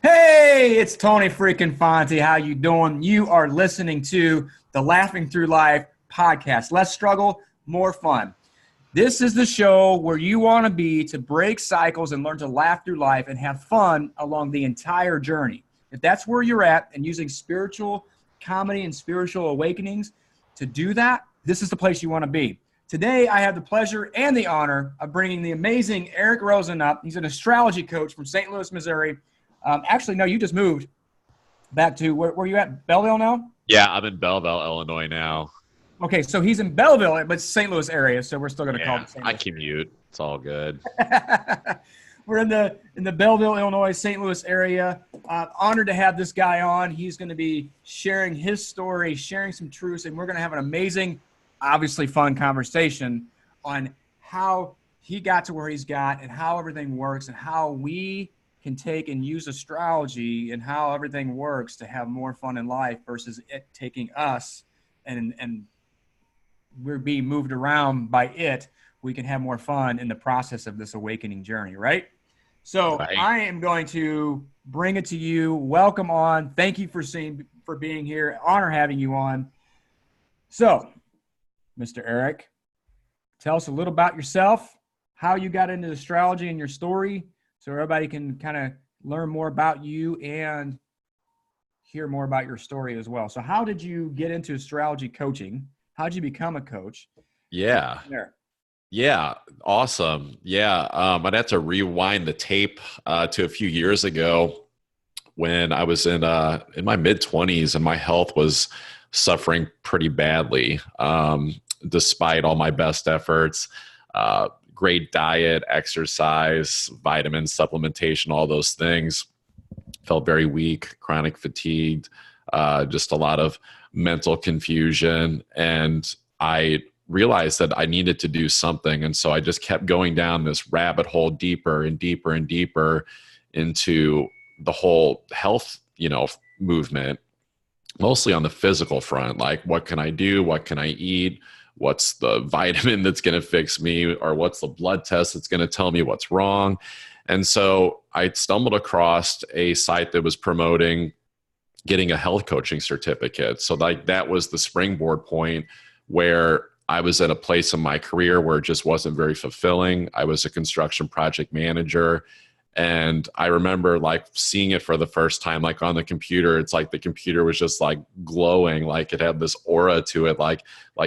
Hey, it's Tony freaking Fonte. How you doing? You are listening to the Laughing Through Life podcast. Less struggle, more fun. This is the show where you want to be to break cycles and learn to laugh through life and have fun along the entire journey. If that's where you're at and using spiritual comedy and spiritual awakenings to do that, this is the place you want to be. Today, I have the pleasure and the honor of bringing the amazing Eric Rosen up. He's an astrology coach from St. Louis, Missouri. Actually, no, you just moved back to where you at? Belleville now? Yeah, I'm in Belleville, Illinois now. Okay, so he's in Belleville, but St. Louis area, so we're still going to call it St. Louis. I commute. It's all good. We're in the Belleville, Illinois, St. Louis area. Honored to have this guy on. He's going to be sharing his story, sharing some truths, and we're going to have an amazing, obviously fun conversation on how he got to where he's got and how everything works and how we can take and use astrology and how everything works to have more fun in life versus it taking us and we're being moved around by it. We can have more fun in the process of this awakening journey, right? So right. I am going to bring it to you. Welcome on. Thank you for being here. Honor having you on. So, Mr. Eric, tell us a little about yourself, how you got into astrology and your story, so everybody can kind of learn more about you and hear more about your story as well. So how did you get into astrology coaching? How did you become a coach? Yeah. Yeah. Awesome. Yeah. I'd have to rewind the tape to a few years ago when I was in my mid-20s and my health was suffering pretty badly despite all my best efforts. Great diet, exercise, vitamin supplementation, all those things. Felt very weak, chronic fatigued, just a lot of mental confusion. And I realized that I needed to do something. And so I just kept going down this rabbit hole deeper and deeper and deeper into the whole health, movement, mostly on the physical front. Like, what can I do? What can I eat? What's the vitamin that's going to fix me, or what's the blood test that's going to tell me what's wrong? And so I stumbled across a site that was promoting getting a health coaching certificate. So that was the springboard point where I was at a place in my career where it just wasn't very fulfilling. I was a construction project manager. And I remember seeing it for the first time, on the computer. It's like the computer was just glowing, it had this aura to it,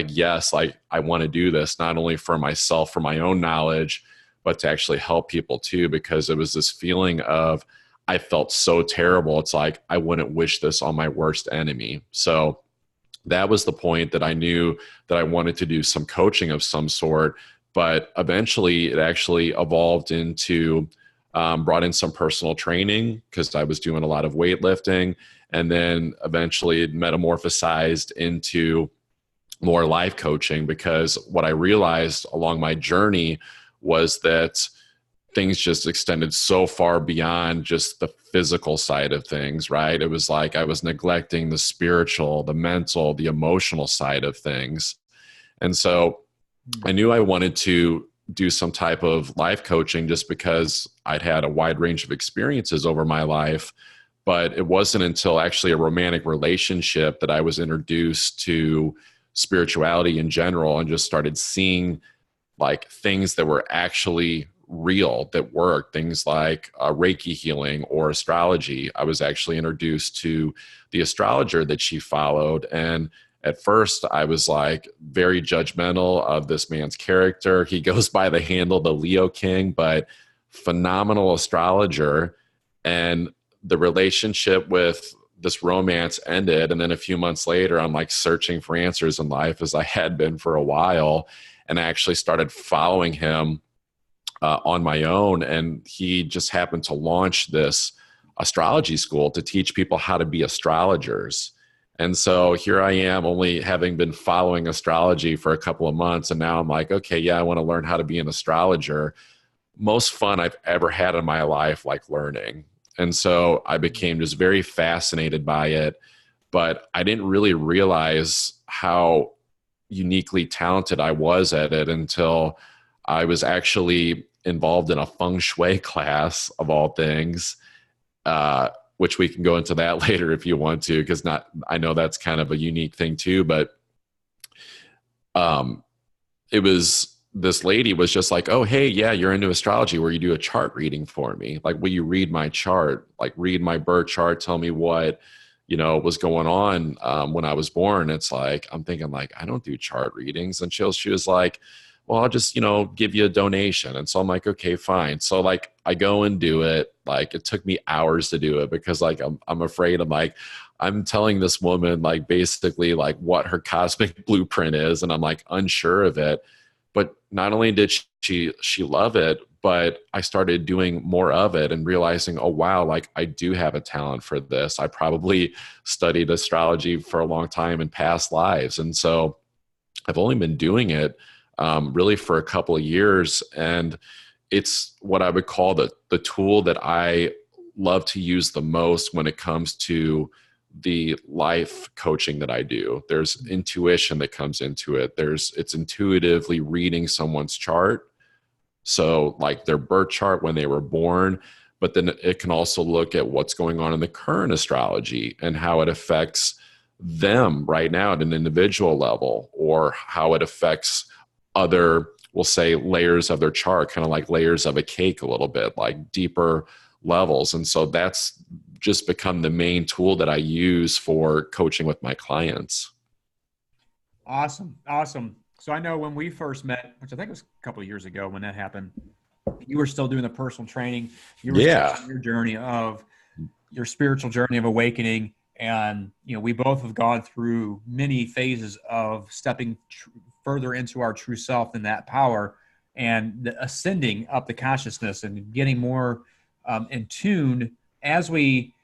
yes, I want to do this, not only for myself, for my own knowledge, but to actually help people too, because it was this feeling of, I felt so terrible. It's like, I wouldn't wish this on my worst enemy. So that was the point that I knew that I wanted to do some coaching of some sort, but eventually it actually evolved into brought in some personal training because I was doing a lot of weightlifting, and then eventually it metamorphosized into more life coaching, because what I realized along my journey was that things just extended so far beyond just the physical side of things, right? It was like I was neglecting the spiritual, the mental, the emotional side of things. And so I knew I wanted to do some type of life coaching just because I'd had a wide range of experiences over my life. But it wasn't until actually a romantic relationship that I was introduced to spirituality in general and just started seeing things that were actually real, that worked, things like Reiki healing or astrology. I was actually introduced to the astrologer that she followed, and at first, I was very judgmental of this man's character. He goes by the handle the Leo King, but phenomenal astrologer. And the relationship with this romance ended. And then a few months later, I'm searching for answers in life, as I had been for a while. And I actually started following him on my own. And he just happened to launch this astrology school to teach people how to be astrologers. And so here I am, only having been following astrology for a couple of months. And now I'm okay, yeah, I want to learn how to be an astrologer. Most fun I've ever had in my life, learning. And so I became just very fascinated by it. But I didn't really realize how uniquely talented I was at it until I was actually involved in a feng shui class of all things, which we can go into that later if you want to, because I know that's kind of a unique thing too. But it was, this lady was just like, oh, hey, yeah, you're into astrology, where you do a chart reading for me. Like, will you read my chart? Like, read my birth chart, tell me what, was going on when I was born. It's like, I'm thinking like, I don't do chart readings. And she was like, well, I'll just, give you a donation. And so I'm like, okay, fine. So like, I go and do it. Like, it took me hours to do it because like, I'm afraid I'm telling this woman like basically like what her cosmic blueprint is. And I'm like unsure of it. But not only did she love it, but I started doing more of it and realizing, oh, wow, like I do have a talent for this. I probably studied astrology for a long time in past lives. And so I've only been doing it really for a couple of years. And it's what I would call the tool that I love to use the most when it comes to the life coaching that I do. There's intuition that comes into it. It's intuitively reading someone's chart. So like their birth chart when they were born, but then it can also look at what's going on in the current astrology and how it affects them right now at an individual level, or how it affects other, we'll say, layers of their chart, kind of like layers of a cake a little bit, like deeper levels. And so that's just become the main tool that I use for coaching with my clients. Awesome. So I know when we first met, which I think was a couple of years ago when that happened, you were still doing the personal training. You were still on your journey of your spiritual journey of awakening. And, we both have gone through many phases of stepping further into our true self and that power, and ascending up the consciousness and getting more in tune as we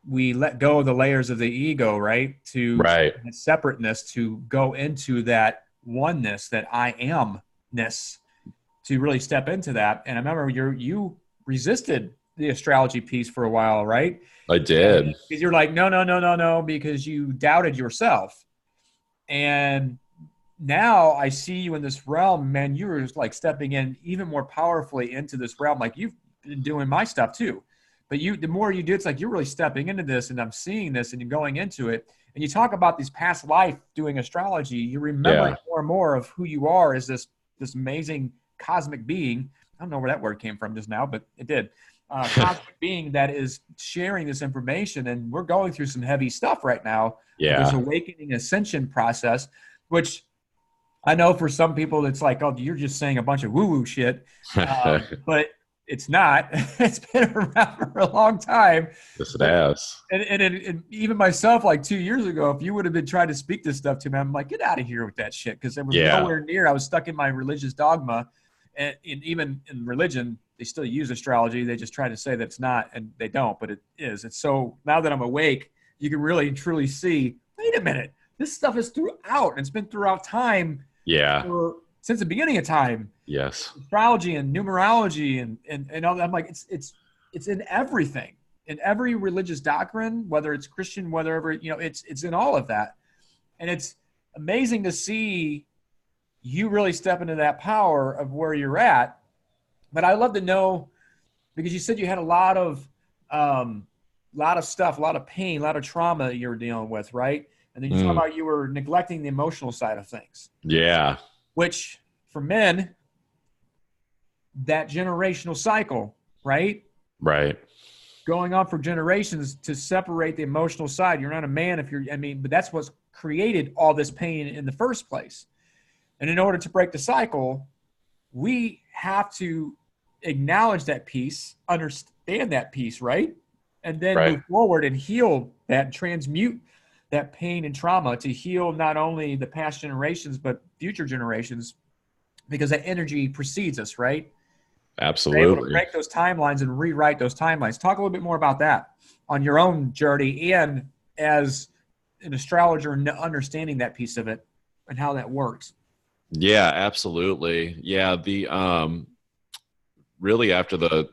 let go of the layers of the ego, right? To separateness, to go into that oneness, that I amness, to really step into that. And I remember you resisted the astrology piece for a while, right? I did. Because you're like, no, because you doubted yourself. And now I see you in this realm, man. You were like stepping in even more powerfully into this realm. Like, you've been doing my stuff too. But the more you do, it's like you're really stepping into this, and I'm seeing this, and you're going into it. And you talk about these past life doing astrology. You remember more and more of who you are as this amazing cosmic being. I don't know where that word came from just now, but it did. Cosmic being that is sharing this information, and we're going through some heavy stuff right now. Yeah. This awakening ascension process, which I know for some people it's like, oh, you're just saying a bunch of woo-woo shit, but it's not. It's been around for a long time. Yes, it has. And even myself, like 2 years ago, if you would have been trying to speak this stuff to me, I'm like, get out of here with that shit. Because it was nowhere near. I was stuck in my religious dogma. And even in religion, they still use astrology. They just try to say that it's not, and they don't, but it is. And so now that I'm awake, you can really, truly see, wait a minute, this stuff is throughout. And it's been throughout time. Yeah. Since the beginning of time. Yes. Astrology and numerology and all that. I'm like, it's in everything, in every religious doctrine, whether it's Christian, whatever, it's in all of that. And it's amazing to see you really step into that power of where you're at. But I'd love to know, because you said you had a lot of stuff, a lot of pain, a lot of trauma you were dealing with, right? And then you talk about you were neglecting the emotional side of things. Yeah. Which for men, that generational cycle, right? Right. Going on for generations to separate the emotional side. You're not a man but that's what's created all this pain in the first place. And in order to break the cycle, we have to acknowledge that piece, understand that piece, right? And then move forward and heal that, transmute that pain and trauma to heal not only the past generations, but future generations, because that energy precedes us, right? Absolutely. We're able to break those timelines and rewrite those timelines. Talk a little bit more about that on your own journey and as an astrologer, understanding that piece of it and how that works. Yeah, absolutely. Yeah. Really after the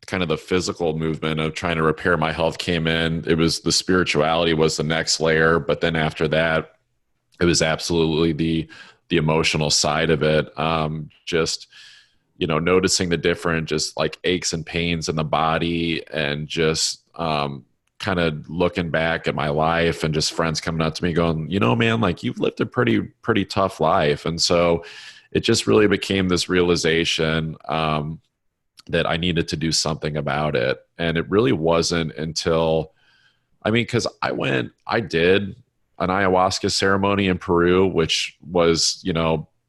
kind of the physical movement of trying to repair my health came in, it was the spirituality was the next layer. But then after that, it was absolutely the emotional side of it. Just noticing the different just like aches and pains in the body, and just kind of looking back at my life, and just friends coming up to me going, man, like you've lived a pretty tough life. And so it just really became this realization that I needed to do something about it. And it really wasn't until, because I did an ayahuasca ceremony in Peru, which was,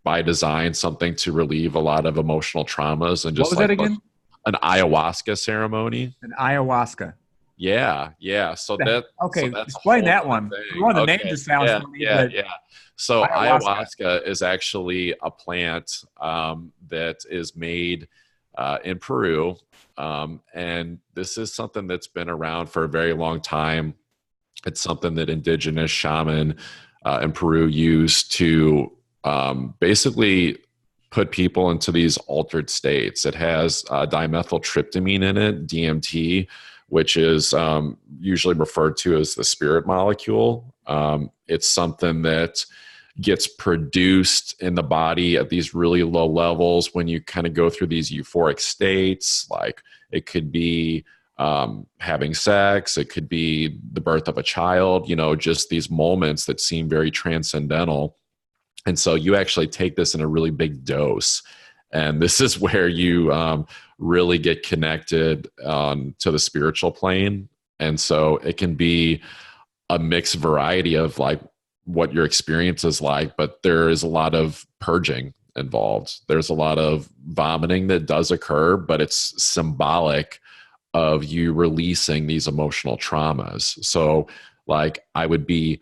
by design, something to relieve a lot of emotional traumas. And just what was that again? An ayahuasca ceremony. An ayahuasca. Yeah. So okay. that's explain that one. One of the name just sounds funny. Yeah. So ayahuasca is actually a plant that is made in Peru. And this is something that's been around for a very long time. It's something that indigenous shaman in Peru used to basically put people into these altered states. It has dimethyltryptamine in it, DMT, which is usually referred to as the spirit molecule. It's something that gets produced in the body at these really low levels when you kind of go through these euphoric states. Like it could be having sex, it could be the birth of a child, just these moments that seem very transcendental. And so you actually take this in a really big dose. And this is where you really get connected to the spiritual plane. And so it can be a mixed variety of like what your experience is like, but there is a lot of purging involved. There's a lot of vomiting that does occur, but it's symbolic of you releasing these emotional traumas. So like I would be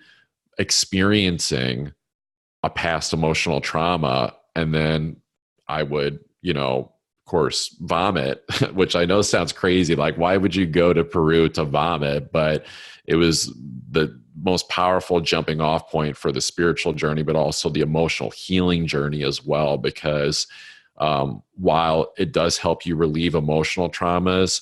experiencing a past emotional trauma, and then I would, of course, vomit, which I know sounds crazy. Like, why would you go to Peru to vomit? But it was the most powerful jumping off point for the spiritual journey, but also the emotional healing journey as well. Because while it does help you relieve emotional traumas,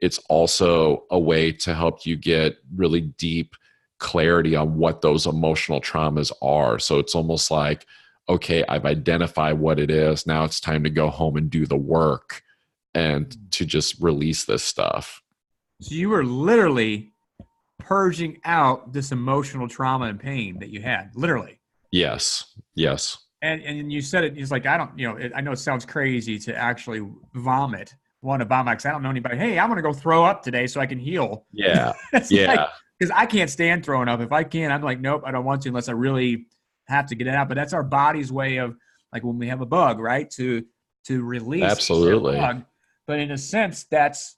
it's also a way to help you get really deep clarity on what those emotional traumas are. So it's almost like, okay, I've identified what it is. Now it's time to go home and do the work and to just release this stuff. So you were literally purging out this emotional trauma and pain that you had, literally. Yes. And you said it, it's like, I don't, I know it sounds crazy to actually want to vomit, because I don't know anybody, hey, I'm going to go throw up today so I can heal. Yeah. Yeah. Because I can't stand throwing up. If I can, I'm like, nope, I don't want to unless I really have to get it out. But that's our body's way of, like when we have a bug, right? To release. Absolutely. Bug. But in a sense, that's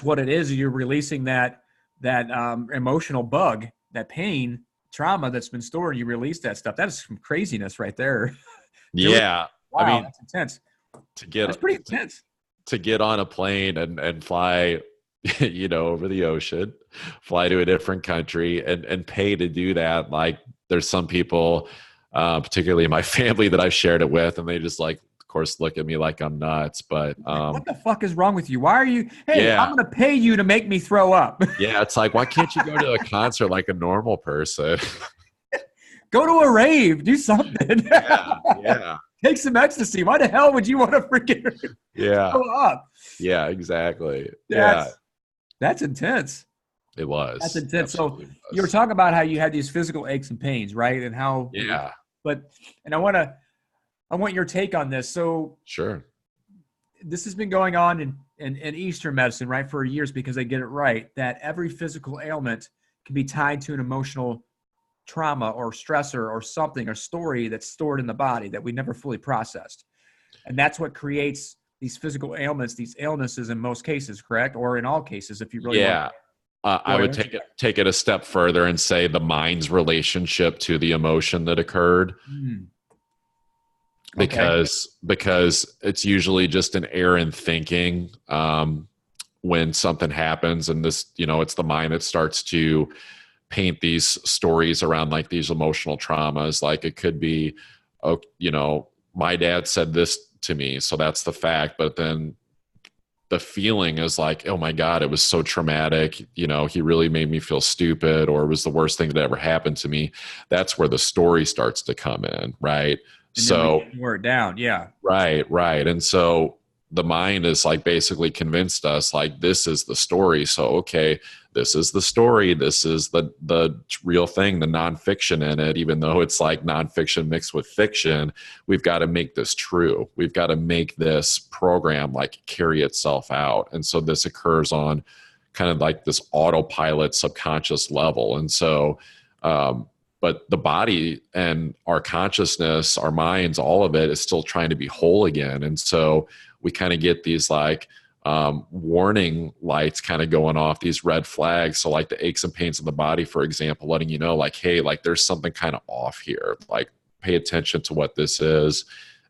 what it is. You're releasing that emotional bug, that pain, trauma that's been stored. You release that stuff. That is some craziness right there. Yeah. Wow, that's intense. That's pretty intense. To get on a plane and fly, over the ocean, fly to a different country and pay to do that. Like there's some people, particularly in my family, that I've shared it with, and they just like, of course, look at me like I'm nuts. But what the fuck is wrong with you? Why are you? Hey, yeah. I'm going to pay you to make me throw up. Yeah, it's like, why can't you go to a concert like a normal person? Go to a rave, do something. Yeah. Take some ecstasy. Why the hell would you want to freaking throw up? Yeah, exactly. That's intense. It was. That's intense. So you were talking about how you had these physical aches and pains, right? And how and I want your take on this. So sure. This has been going on in Eastern medicine, right, for years, because they get it right that every physical ailment can be tied to an emotional trauma or stressor or something or story that's stored in the body that we never fully processed. And that's what creates these physical ailments, these illnesses in most cases, correct? Or in all cases, if you really want. I would take it a step further and say the mind's relationship to the emotion that occurred. Because it's usually just an error in thinking when something happens, and this, it's the mind that starts to paint these stories around like these emotional traumas. Like it could be, my dad said this to me, so that's the fact. But then the feeling is like, oh my God, it was so traumatic. He really made me feel stupid, or it was the worst thing that ever happened to me. That's where the story starts to come in, right? And then So we wore it down. Yeah. right. And so the mind is like basically convinced us like this is the story. So okay, this is the story. This is the real thing, the nonfiction in it, even though it's like nonfiction mixed with fiction. We've got to make this true. We've got to make this program like carry itself out. And so this occurs on kind of like this autopilot subconscious level. And so but the body and our consciousness, our minds, all of it is still trying to be whole again. And so we kind of get these like warning lights kind of going off, these red flags. So like the aches and pains of the body, for example, letting you know like, hey, like there's something kind of off here. Like pay attention to what this is,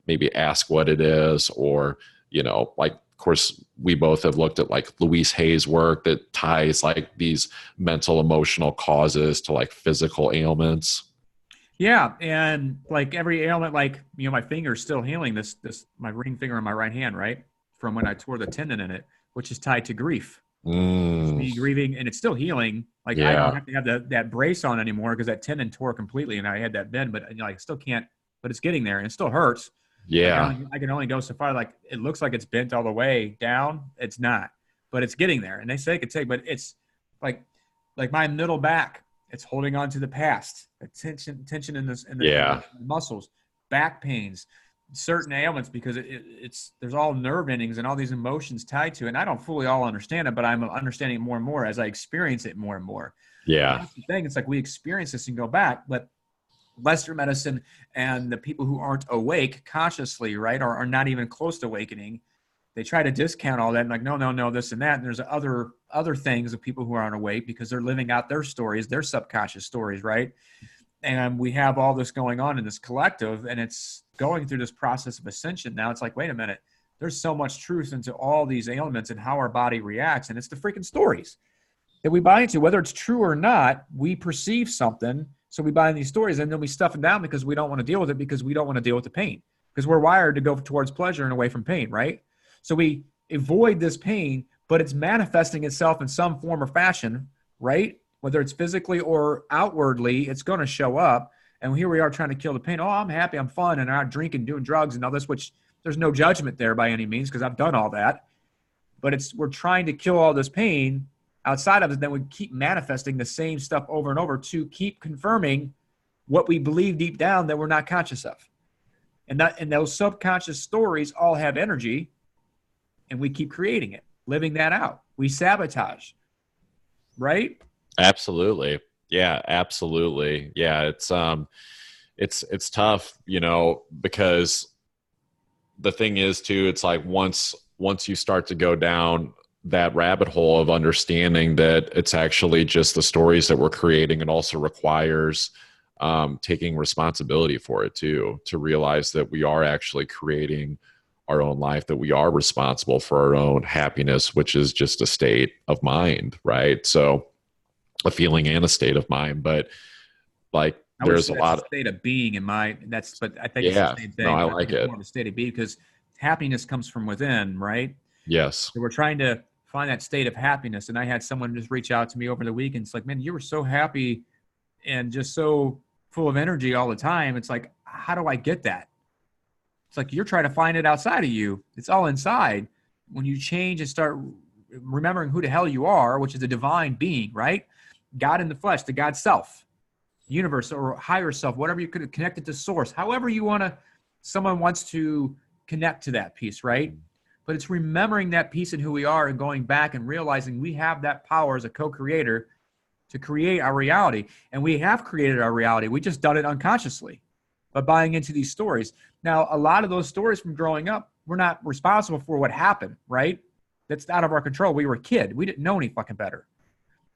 maybe ask what it is, or, you know, like, of course, we both have looked at like Louise Hay's work that ties like these mental, emotional causes to like physical ailments. Yeah. And like every ailment, like, you know, my finger's still healing my ring finger on my right hand, right? From when I tore the tendon in it, which is tied to grief. It's me grieving, and it's still healing. Like I don't have to have that brace on anymore because that tendon tore completely and I had that bend, but you know, I still can't, but it's getting there and it still hurts. Yeah. I can only go so far. Like it looks like it's bent all the way down. It's not, but it's getting there. And they say it could take, but it's like my middle back, it's holding on to the past. The tension in the muscles, back pains, certain ailments, because it's there's all nerve endings and all these emotions tied to it. And I don't fully all understand it, but I'm understanding it more and more as I experience it more and more. Yeah. And that's the thing. It's like we experience this and go back, but Western medicine and the people who aren't awake consciously, right, or are not even close to awakening, they try to discount all that and like, no, this and that. And there's other things of people who aren't awake because they're living out their stories, their subconscious stories, right? And we have all this going on in this collective, and it's going through this process of ascension. Now it's like, wait a minute, there's so much truth into all these ailments and how our body reacts. And it's the freaking stories that we buy into, whether it's true or not. We perceive something. So we buy in these stories and then we stuff them down because we don't want to deal with it, because we don't want to deal with the pain, because we're wired to go towards pleasure and away from pain, right? So we avoid this pain, but it's manifesting itself in some form or fashion, right? Whether it's physically or outwardly, it's going to show up. And here we are trying to kill the pain. Oh, I'm happy, I'm fun, and I'm not drinking, doing drugs and all this, which there's no judgment there by any means because I've done all that. But we're trying to kill all this pain outside of it. Then we keep manifesting the same stuff over and over to keep confirming what we believe deep down that we're not conscious of. And those subconscious stories all have energy, and we keep creating it, living that out. We sabotage, right? Absolutely. Yeah, absolutely. Yeah. It's tough, you know, because the thing is too, it's like once you start to go down that rabbit hole of understanding that it's actually just the stories that we're creating, it also requires taking responsibility for it too, to realize that we are actually creating our own life, that we are responsible for our own happiness, which is just a state of mind, right? So a feeling and a state of mind, but like there's a lot of state of being in my, but I think it's the same thing. No, I like it. More of a state of being, because happiness comes from within, right? Yes. So we're trying to find that state of happiness. And I had someone just reach out to me over the weekend. It's like, man, you were so happy and just so full of energy all the time. It's like, how do I get that? It's like, you're trying to find it outside of you. It's all inside. When you change and start remembering who the hell you are, which is a divine being, right? God in the flesh, the God self, universe, or higher self, whatever you could connect it to source, however someone wants to connect to that piece, right? But it's remembering that piece and who we are and going back and realizing we have that power as a co-creator to create our reality. And we have created our reality. We just done it unconsciously by buying into these stories. Now, a lot of those stories from growing up, we're not responsible for what happened, right? That's out of our control. We were a kid. We didn't know any fucking better.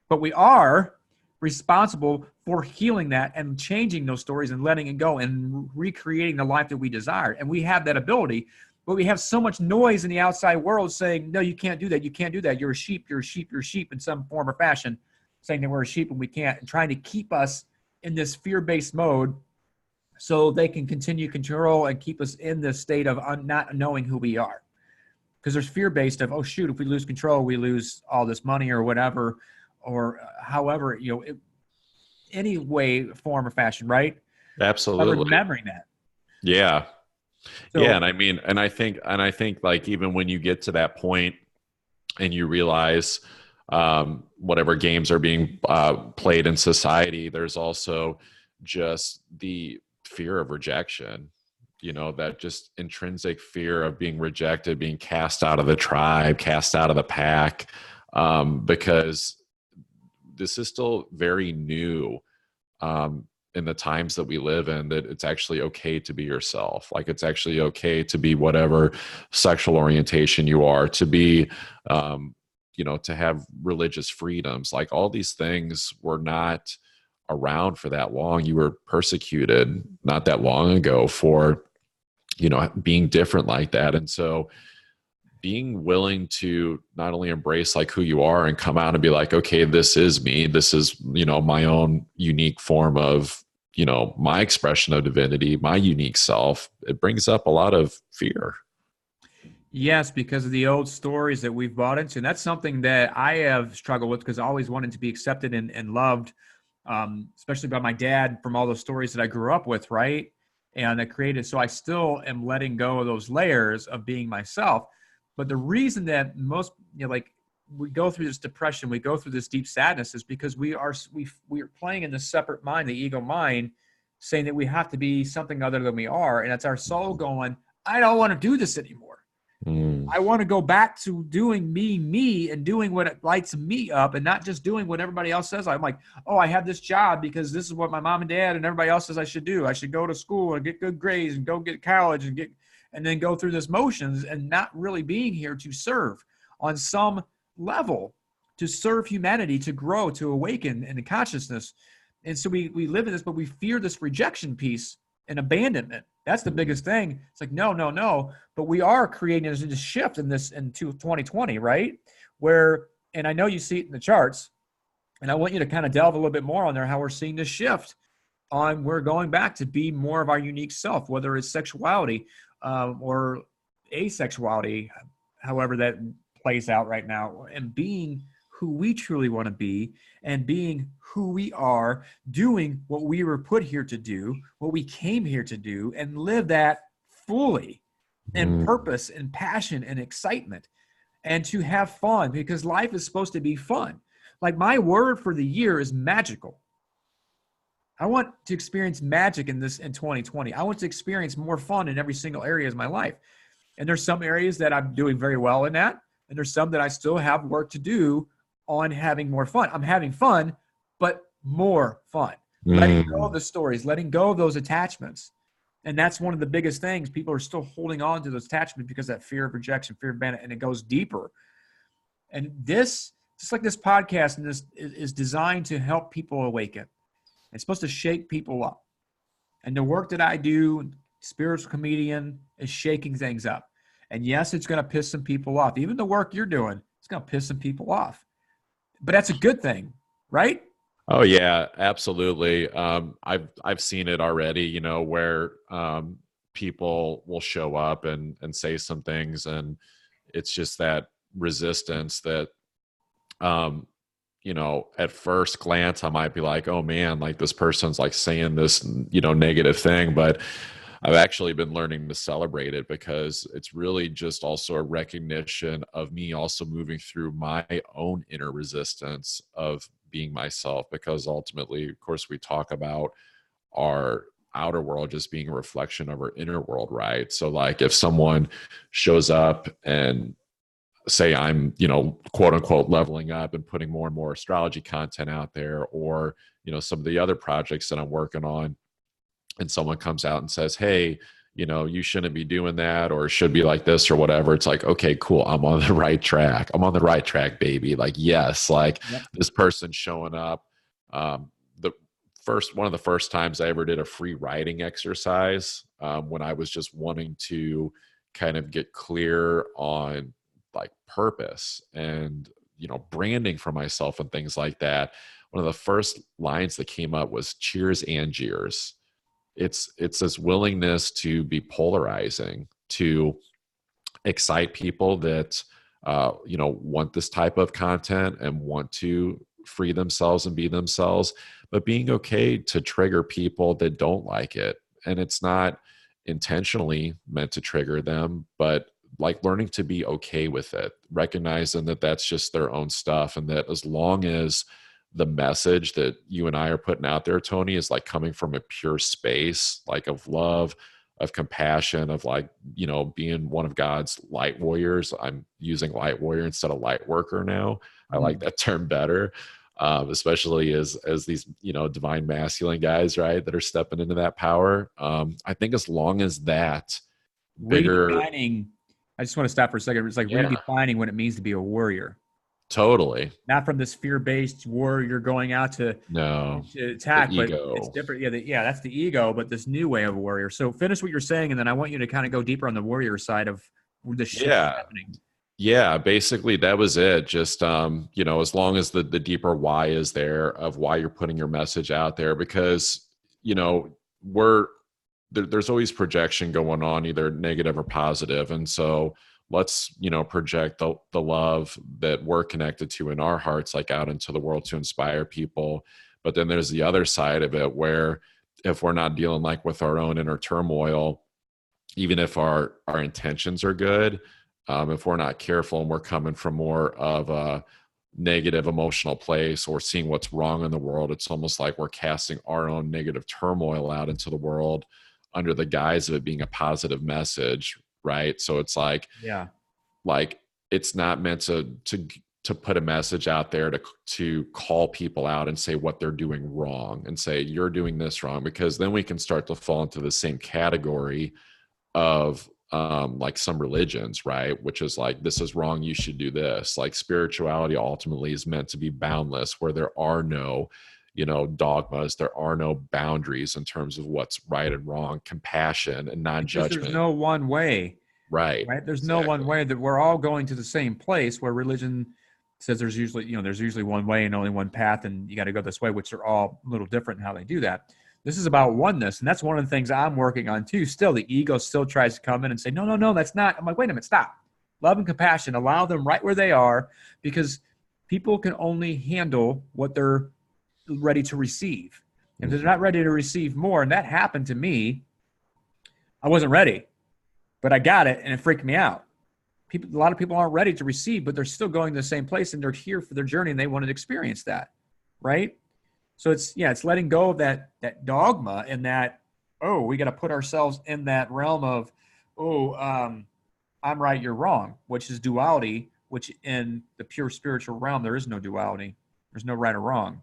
But we are responsible for healing that and changing those stories and letting it go and recreating the life that we desire. And we have that ability. But we have so much noise in the outside world saying, no, you can't do that. You can't do that. You're a sheep. You're a sheep. You're a sheep in some form or fashion, saying that we're a sheep and we can't, and trying to keep us in this fear-based mode so they can continue control and keep us in this state of not knowing who we are. Because there's fear-based of, oh, shoot, if we lose control, we lose all this money or whatever, or however, any way, form, or fashion, right? Absolutely. Remembering that. Yeah. Yeah. So And I think like, even when you get to that point and you realize, whatever games are being played in society, there's also just the fear of rejection, that just intrinsic fear of being rejected, being cast out of the tribe, cast out of the pack, because this is still very new, in the times that we live in, that it's actually okay to be yourself. Like, it's actually okay to be whatever sexual orientation you are, to be, to have religious freedoms. Like, all these things were not around for that long. You were persecuted not that long ago for, being different like that. And so, being willing to not only embrace like who you are and come out and be like, okay, this is me, this is, my own unique form of, my expression of divinity, my unique self, it brings up a lot of fear. yes, because of the old stories that we've bought into. And that's something that I have struggled with because I always wanted to be accepted and loved, especially by my dad from all those stories that I grew up with, right? And that created, so I still am letting go of those layers of being myself. But the reason that most, like we go through this depression, we go through this deep sadness is because we are playing in this separate mind, the ego mind, saying that we have to be something other than we are. And it's our soul going, I don't want to do this anymore. Mm. I want to go back to doing me and doing what lights me up and not just doing what everybody else says. I'm like, oh, I have this job because this is what my mom and dad and everybody else says I should do. I should go to school and get good grades and go get college and then go through this motions and not really being here to serve on some level, to serve humanity, to grow, to awaken in the consciousness. And so we live in this, but we fear this rejection piece and abandonment. That's the biggest thing. It's like, no. But we are creating this shift in this into 2020, right? Where, and I know you see it in the charts, and I want you to kind of delve a little bit more on there, how we're seeing this shift on, we're going back to be more of our unique self, whether it's sexuality or asexuality, however that plays out right now, and being who we truly want to be and being who we are, doing what we were put here to do, what we came here to do, and live that fully and purpose and passion and excitement, and to have fun, because life is supposed to be fun. Like, my word for the year is magical. I want to experience magic in 2020. I want to experience more fun in every single area of my life. And there's some areas that I'm doing very well in that, and there's some that I still have work to do on having more fun. I'm having fun, but more fun. Letting go of the stories, letting go of those attachments. And that's one of the biggest things. People are still holding on to those attachments because of that fear of rejection, fear of abandonment, and it goes deeper. And this, just like this podcast, and this is designed to help people awaken. It's supposed to shake people up. And the work that I do, spiritual comedian, is shaking things up. And yes, it's going to piss some people off. Even the work you're doing, it's going to piss some people off. But that's a good thing, right? Oh yeah, absolutely. I've seen it already, where people will show up and say some things, and it's just that resistance that, at first glance I might be like, oh man, like this person's like saying this, negative thing, but I've actually been learning to celebrate it, because it's really just also a recognition of me also moving through my own inner resistance of being myself. Because ultimately, of course, we talk about our outer world just being a reflection of our inner world, right? So like, if someone shows up and say I'm, quote unquote, leveling up and putting more and more astrology content out there, or, some of the other projects that I'm working on, and someone comes out and says, hey, you shouldn't be doing that, or should be like this or whatever, it's like, okay, cool, I'm on the right track. I'm on the right track, baby. Like, yes, like this person showing up. The one of the first times I ever did a free writing exercise, when I was just wanting to kind of get clear on like purpose and, branding for myself and things like that. One of the first lines that came up was cheers and jeers. It's this willingness to be polarizing, to excite people that want this type of content and want to free themselves and be themselves, but being okay to trigger people that don't like it. And it's not intentionally meant to trigger them, but like learning to be okay with it, recognizing that that's just their own stuff. And that as long as the message that you and I are putting out there, Tony, is like coming from a pure space, like of love, of compassion, of like, being one of God's light warriors. I'm using light warrior instead of light worker now. I like that term better. Especially as these, divine masculine guys, right, that are stepping into that power. I think as long as that bigger, redefining, I just want to stop for a second. It's like redefining what it means to be a warrior. Totally. Not from this fear-based war you're going out to attack, but it's different. Yeah, that's the ego, but this new way of a warrior. So finish what you're saying, and then I want you to kind of go deeper on the warrior side of the shift happening. Yeah, basically that was it. Just, as long as the deeper why is there of why you're putting your message out there, because, there's always projection going on, either negative or positive. And so let's, project the love that we're connected to in our hearts, like out into the world to inspire people. But then there's the other side of it where if we're not dealing like with our own inner turmoil, even if our intentions are good, if we're not careful and we're coming from more of a negative emotional place or seeing what's wrong in the world, it's almost like we're casting our own negative turmoil out into the world under the guise of it being a positive message, right? So it's like, it's not meant to put a message out there to call people out and say what they're doing wrong and say you're doing this wrong, because then we can start to fall into the same category of like some religions, right? Which is like, this is wrong, you should do this. Like spirituality ultimately is meant to be boundless, where there are no, dogmas, there are no boundaries in terms of what's right and wrong, compassion and non-judgment. There's no one way. Right. There's no one way, that we're all going to the same place, where religion says there's usually one way and only one path, and you got to go this way, which are all a little different in how they do that. This is about oneness, and that's one of the things I'm working on too. Still, the ego still tries to come in and say, no, that's not. I'm like, wait a minute, stop. Love and compassion, allow them right where they are, because people can only handle what they're ready to receive. If they're not ready to receive more, and that happened to me, I wasn't ready, but I got it, and it freaked me out. A lot of people aren't ready to receive, but they're still going to the same place, and they're here for their journey, and they want to experience that, right? So it's letting go of that dogma, and that, we got to put ourselves in that realm of, I'm right, you're wrong, which is duality, which in the pure spiritual realm, there is no duality. There's no right or wrong.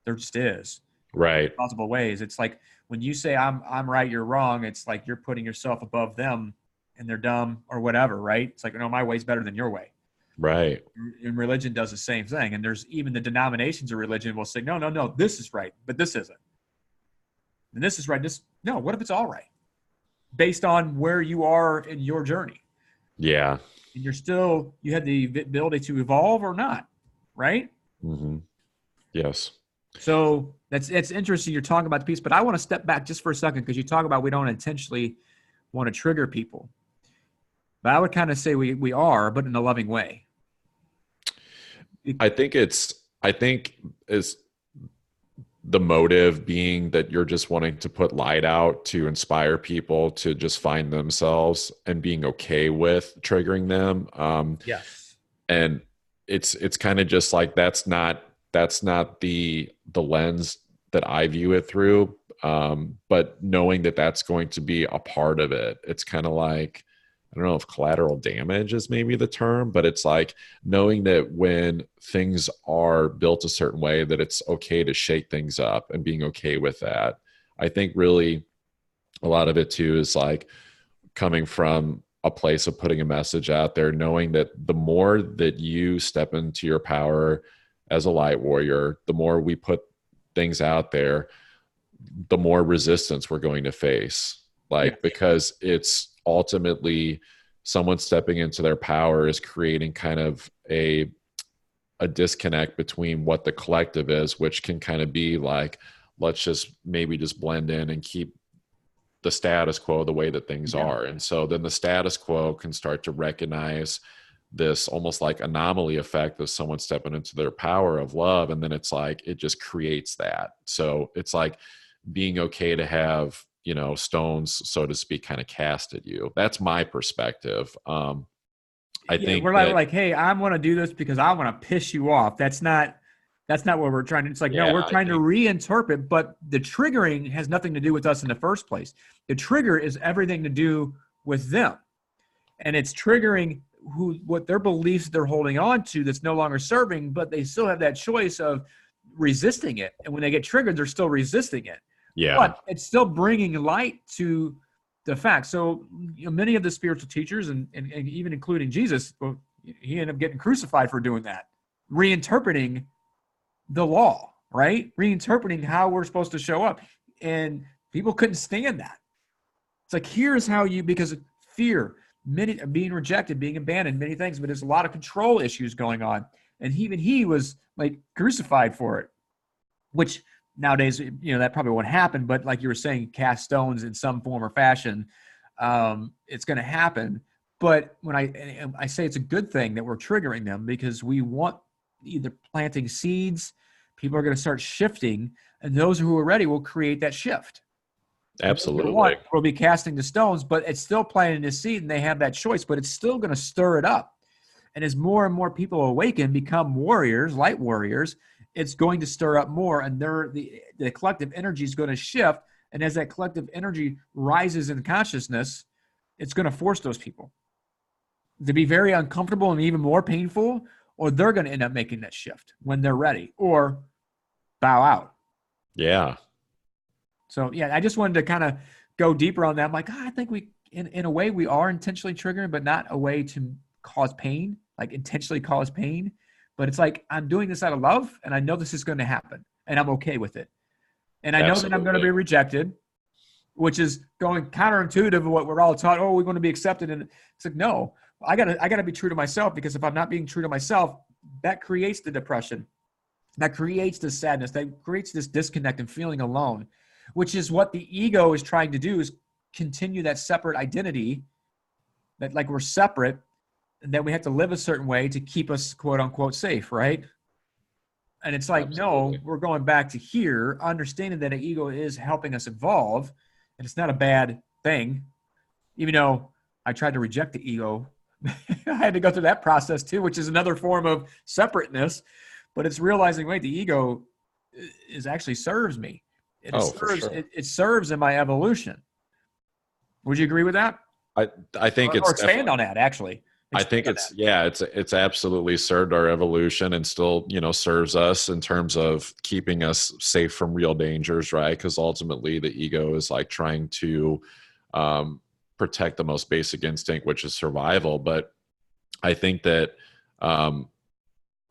There just is. Right. Multiple ways. It's like when you say I'm right, you're wrong, it's like you're putting yourself above them and they're dumb or whatever, right? It's like, no, my way's better than your way. Right. And religion does the same thing. And there's even the denominations of religion will say, no, this is right, but this isn't. And this is right. What if it's all right? Based on where you are in your journey. Yeah. And you had the ability to evolve or not, right? Mm-hmm. Yes. So it's interesting you're talking about the piece, but I want to step back just for a second, because you talk about we don't intentionally want to trigger people. But I would kind of say we are, but in a loving way. I think is the motive being that you're just wanting to put light out to inspire people to just find themselves and being okay with triggering them. Yes. And it's kind of just like, that's not the lens that I view it through. But knowing that that's going to be a part of it, it's kind of like, I don't know if collateral damage is maybe the term, but it's like knowing that when things are built a certain way, that it's okay to shake things up and being okay with that. I think really a lot of it too is like coming from a place of putting a message out there, knowing that the more that you step into your power as a light warrior, the more we put things out there, the more resistance we're going to face. Because it's ultimately someone stepping into their power is creating kind of a disconnect between what the collective is, which can kind of be like, let's just blend in and keep the status quo the way that things are. And so then the status quo can start to recognize this almost like anomaly effect of someone stepping into their power of love. And then it's like, it just creates that. So it's like being okay to have stones, so to speak, kind of cast at you. That's my perspective. I think we're like, hey, I'm going to do this because I want to piss you off. That's not what we're trying to. It's like, no, we're trying to reinterpret, but the triggering has nothing to do with us in the first place. The trigger is everything to do with them, and it's triggering what their beliefs they're holding on to that's no longer serving, but they still have that choice of resisting it. And when they get triggered, they're still resisting it. Yeah. But it's still bringing light to the fact. So many of the spiritual teachers, and even including Jesus, well, he ended up getting crucified for doing that, reinterpreting the law, right? Reinterpreting how we're supposed to show up. And people couldn't stand that. It's like, here's how because of fear, being rejected, being abandoned, many things, but there's a lot of control issues going on. And even he was like crucified for it, which nowadays, that probably won't happen. But like you were saying, cast stones in some form or fashion, it's going to happen. But when I say it's a good thing that we're triggering them, because we want either planting seeds, people are going to start shifting, and those who are ready will create that shift. Absolutely. We'll be casting the stones, but it's still planting the seed, and they have that choice, but it's still going to stir it up. And as more and more people awaken, become warriors, light warriors, it's going to stir up more, and the collective energy is going to shift. And as that collective energy rises in consciousness, it's going to force those people to be very uncomfortable and even more painful, or they're going to end up making that shift when they're ready, or bow out. Yeah. So, I just wanted to kind of go deeper on that. I'm like, I think we, in a way, we are intentionally triggering, but not a way to cause pain, like intentionally cause pain. But it's like, I'm doing this out of love, and I know this is going to happen, and I'm okay with it. And I know that I'm going to be rejected, which is going counterintuitive of what we're all taught. Oh, we're going to be accepted. And it's like, no, I gotta be true to myself, because if I'm not being true to myself, that creates the depression. That creates the sadness. That creates this disconnect and feeling alone, which is what the ego is trying to do, is continue that separate identity, that like we're separate, and that we have to live a certain way to keep us quote unquote safe, right? And it's like, no, we're going back to here, understanding that an ego is helping us evolve, and it's not a bad thing. Even though I tried to reject the ego, I had to go through that process too, which is another form of separateness. But it's realizing, wait, the ego is actually serves me. It serves in my evolution. Would you agree with that? I think or expand on that, actually. I think it's absolutely served our evolution, and still, serves us in terms of keeping us safe from real dangers, right? Because ultimately the ego is like trying to protect the most basic instinct, which is survival. But I think that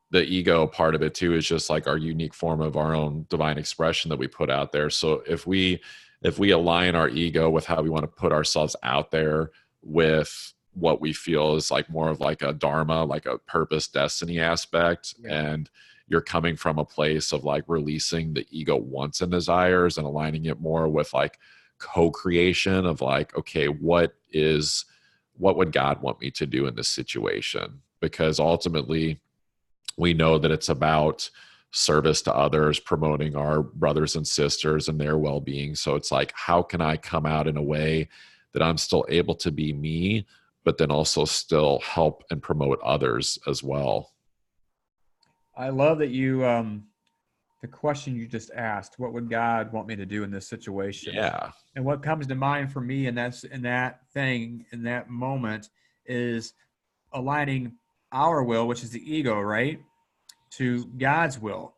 the ego part of it too is just like our unique form of our own divine expression that we put out there. So if we align our ego with how we want to put ourselves out there, with what we feel is like more of like a dharma, like a purpose, destiny aspect, and you're coming from a place of like releasing the ego wants and desires and aligning it more with like co-creation of like, okay, what would God want me to do in this situation? Because ultimately we know that it's about service to others, promoting our brothers and sisters and their well-being. So it's like, how can I come out in a way that I'm still able to be me, but then also still help and promote others as well? I love that you, the question you just asked, what would God want me to do in this situation? Yeah. And what comes to mind for me in that moment is aligning our will, which is the ego, right, to God's will.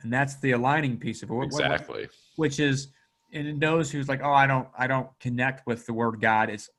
And that's the aligning piece of it. Exactly. Which is, and those who's like, oh, I don't connect with the word God. It's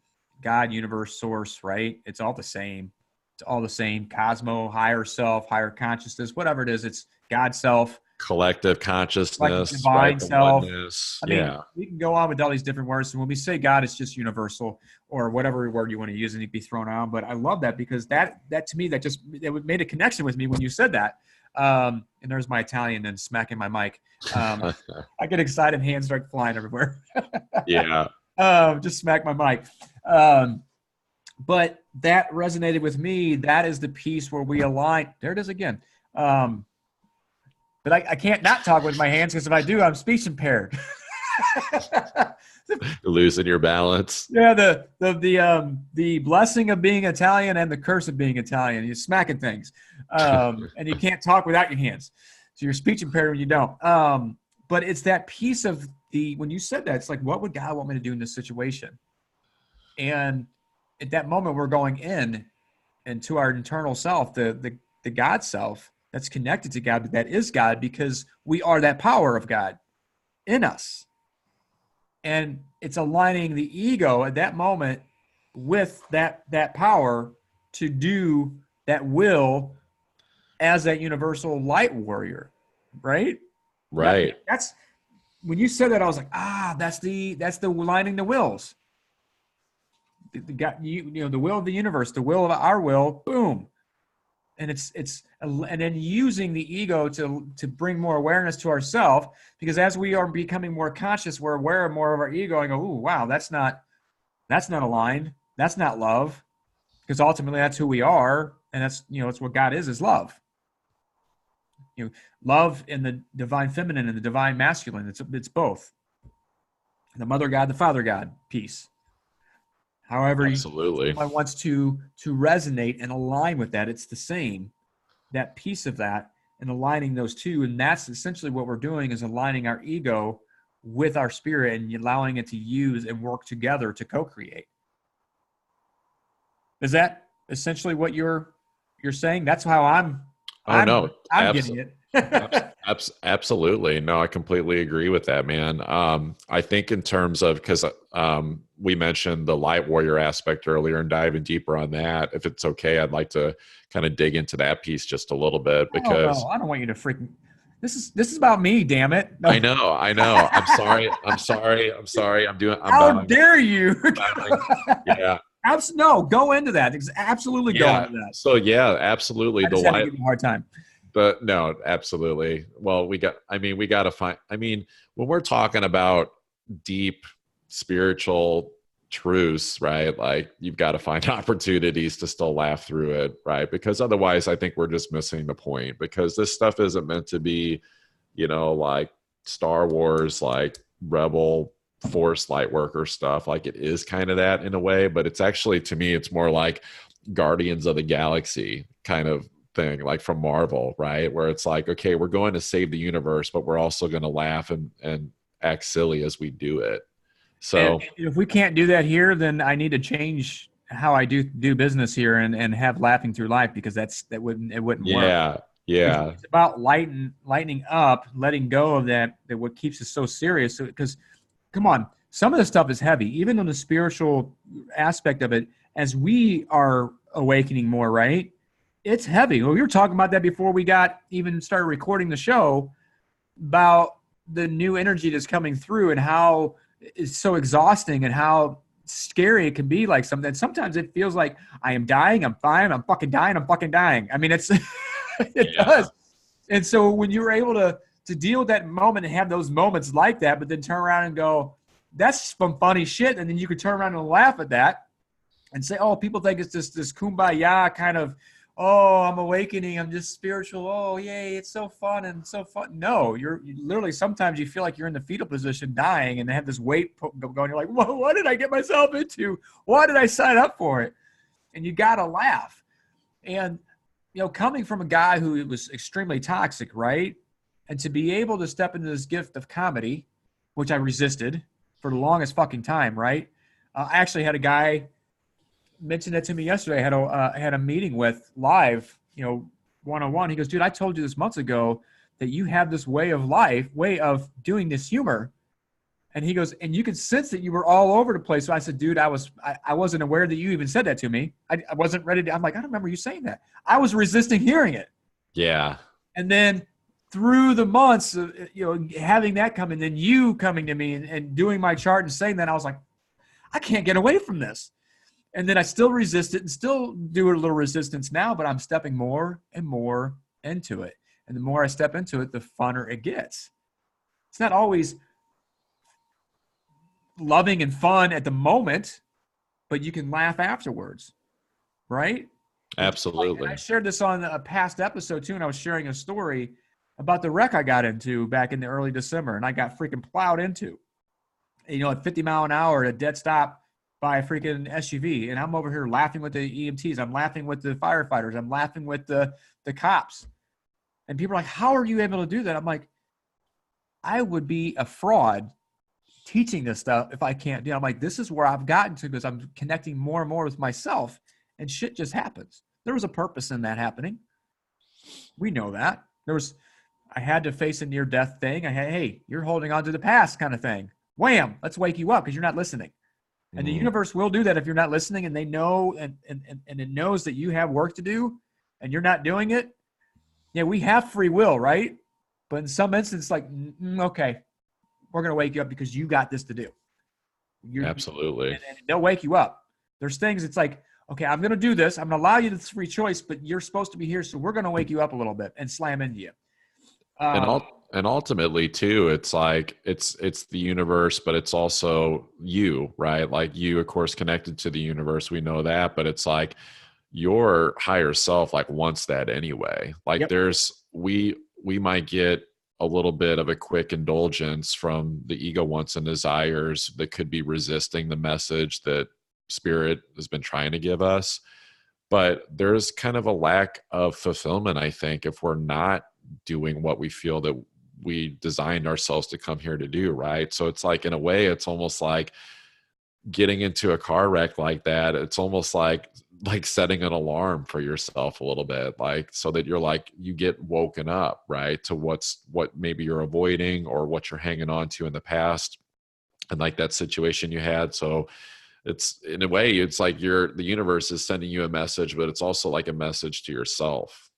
God, universe, source, right? It's all the same. It's all the same. Cosmo, higher self, higher consciousness, whatever it is. It's God self. Collective consciousness. Divine self. Oneness. I mean, we can go on with all these different words. And when we say God, it's just universal, or whatever word you want to use, and it'd be thrown out. But I love that, because that to me, it made a connection with me when you said that. And there's my Italian and smacking my mic. I get excited, hands start flying everywhere. Yeah. Just smack my mic. But that resonated with me. That is the piece where we align. There it is again. But I can't not talk with my hands, because if I do, I'm speech impaired. Losing your balance. Yeah, the blessing of being Italian and the curse of being Italian. You're smacking things, and you can't talk without your hands. So you're speech impaired when you don't. But it's that piece of when you said that, it's like, what would God want me to do in this situation? And at that moment, we're going into our internal self, the God self that's connected to God, but that is God, because we are that power of God in us. And it's aligning the ego at that moment with that power to do that will as that universal light warrior, right? Right. That's when you said that, I was like, that's the aligning the wills. The will of the universe, the will of our will, boom. And and then using the ego to bring more awareness to ourselves, because as we are becoming more conscious, we're aware of more of our ego and go, ooh, wow, that's not aligned. That's not love. Because ultimately that's who we are. And that's, it's what God is love. Love in the divine feminine and the divine masculine. It's both. The mother God, the father God piece. However, absolutely, someone wants to resonate and align with that, it's the same, that piece of that, and aligning those two. And that's essentially what we're doing, is aligning our ego with our spirit and allowing it to use and work together to co-create. Is that essentially what you're saying? That's how I'm getting it. Absolutely. No, I completely agree with that, man. I think in terms of, because we mentioned the light warrior aspect earlier, and diving deeper on that, if it's okay, I'd like to kind of dig into that piece just a little bit, because no, I don't want you to freaking. This is about me, damn it. No. I know. I'm sorry. How dare you? Yeah. No, go into that. Absolutely go into that. So yeah, absolutely. I just had to give you a hard time. But no, absolutely. Well, we got to find, when we're talking about deep spiritual truths, right? Like, you've got to find opportunities to still laugh through it, right? Because otherwise I think we're just missing the point, because this stuff isn't meant to be, like Star Wars, like Rebel Force light worker stuff. Like, it is kind of that in a way, but it's actually, to me, it's more like Guardians of the Galaxy kind of thing, like from Marvel, right? Where it's like, okay, we're going to save the universe, but we're also going to laugh and act silly as we do it. So and if we can't do that here, then I need to change how I do business here and have laughing through life, because it wouldn't work. Yeah. It's about lightening up, letting go of that what keeps us so serious. Because come on, some of the stuff is heavy, even on the spiritual aspect of it, as we are awakening more, right? It's heavy. Well, we were talking about that before we even started recording the show, about the new energy that's coming through and how it's so exhausting and how scary it can be. Like sometimes it feels like I am dying, I'm fine, I'm fucking dying, I'm fucking dying. I mean, it does. And so when you're able to deal with that moment and have those moments like that, but then turn around and go, that's some funny shit. And then you could turn around and laugh at that and say, oh, people think it's just this kumbaya kind of, oh, I'm awakening, I'm just spiritual, oh, yay, it's so fun and so fun. No, you literally, sometimes you feel like you're in the fetal position dying and they have this weight going. You're like, whoa, what did I get myself into? Why did I sign up for it? And you got to laugh. And, coming from a guy who was extremely toxic, right? And to be able to step into this gift of comedy, which I resisted for the longest fucking time, right? I actually had a guy mentioned that to me yesterday. I had a meeting with live, one-on-one. He goes, dude, I told you this months ago that you have this way of doing this humor. And he goes, and you could sense that you were all over the place. So I said, dude, I wasn't aware that you even said that to me. I wasn't ready to, I'm like, I don't remember you saying that. I was resisting hearing it. Yeah. And then through the months of, having that come, and then you coming to me and doing my chart and saying that, I was like, I can't get away from this. And then I still resist it and still do a little resistance now, but I'm stepping more and more into it. And the more I step into it, the funner it gets. It's not always loving and fun at the moment, but you can laugh afterwards, right? Absolutely. And I shared this on a past episode too, and I was sharing a story about the wreck I got into back in the early December, and I got freaking plowed into. at 50 mile an hour at a dead stop by a freaking SUV. And I'm over here laughing with the EMTs. I'm laughing with the firefighters. I'm laughing with the cops. And people are like, how are you able to do that? I'm like, I would be a fraud teaching this stuff if I can't do it. I'm like, this is where I've gotten to because I'm connecting more and more with myself and shit just happens. There was a purpose in that happening. We know that. I had to face a near-death thing. Hey, you're holding on to the past kind of thing. Wham, let's wake you up because you're not listening. And the universe will do that if you're not listening, and they know, and it knows that you have work to do and you're not doing it. Yeah, we have free will, right? But in some instances, like, okay, we're going to wake you up because you got this to do. Absolutely. And they'll wake you up. There's things it's like, okay, I'm going to do this. I'm going to allow you this free choice, but you're supposed to be here. So we're going to wake you up a little bit and slam into you. And ultimately too, it's like, it's the universe, but it's also you, right? Like you, of course, connected to the universe. We know that, but it's like your higher self, like wants that anyway. Like we might get a little bit of a quick indulgence from the ego wants and desires that could be resisting the message that spirit has been trying to give us. But there's kind of a lack of fulfillment, I think, if we're not doing what we feel that we designed ourselves to come here to do, right? So it's like, in a way, it's almost like getting into a car wreck like that. It's almost like setting an alarm for yourself a little bit, like, so that you're like, you get woken up, right, to what maybe you're avoiding or what you're hanging on to in the past, and like that situation you had. So it's, in a way, it's like the universe is sending you a message, but it's also like a message to yourself.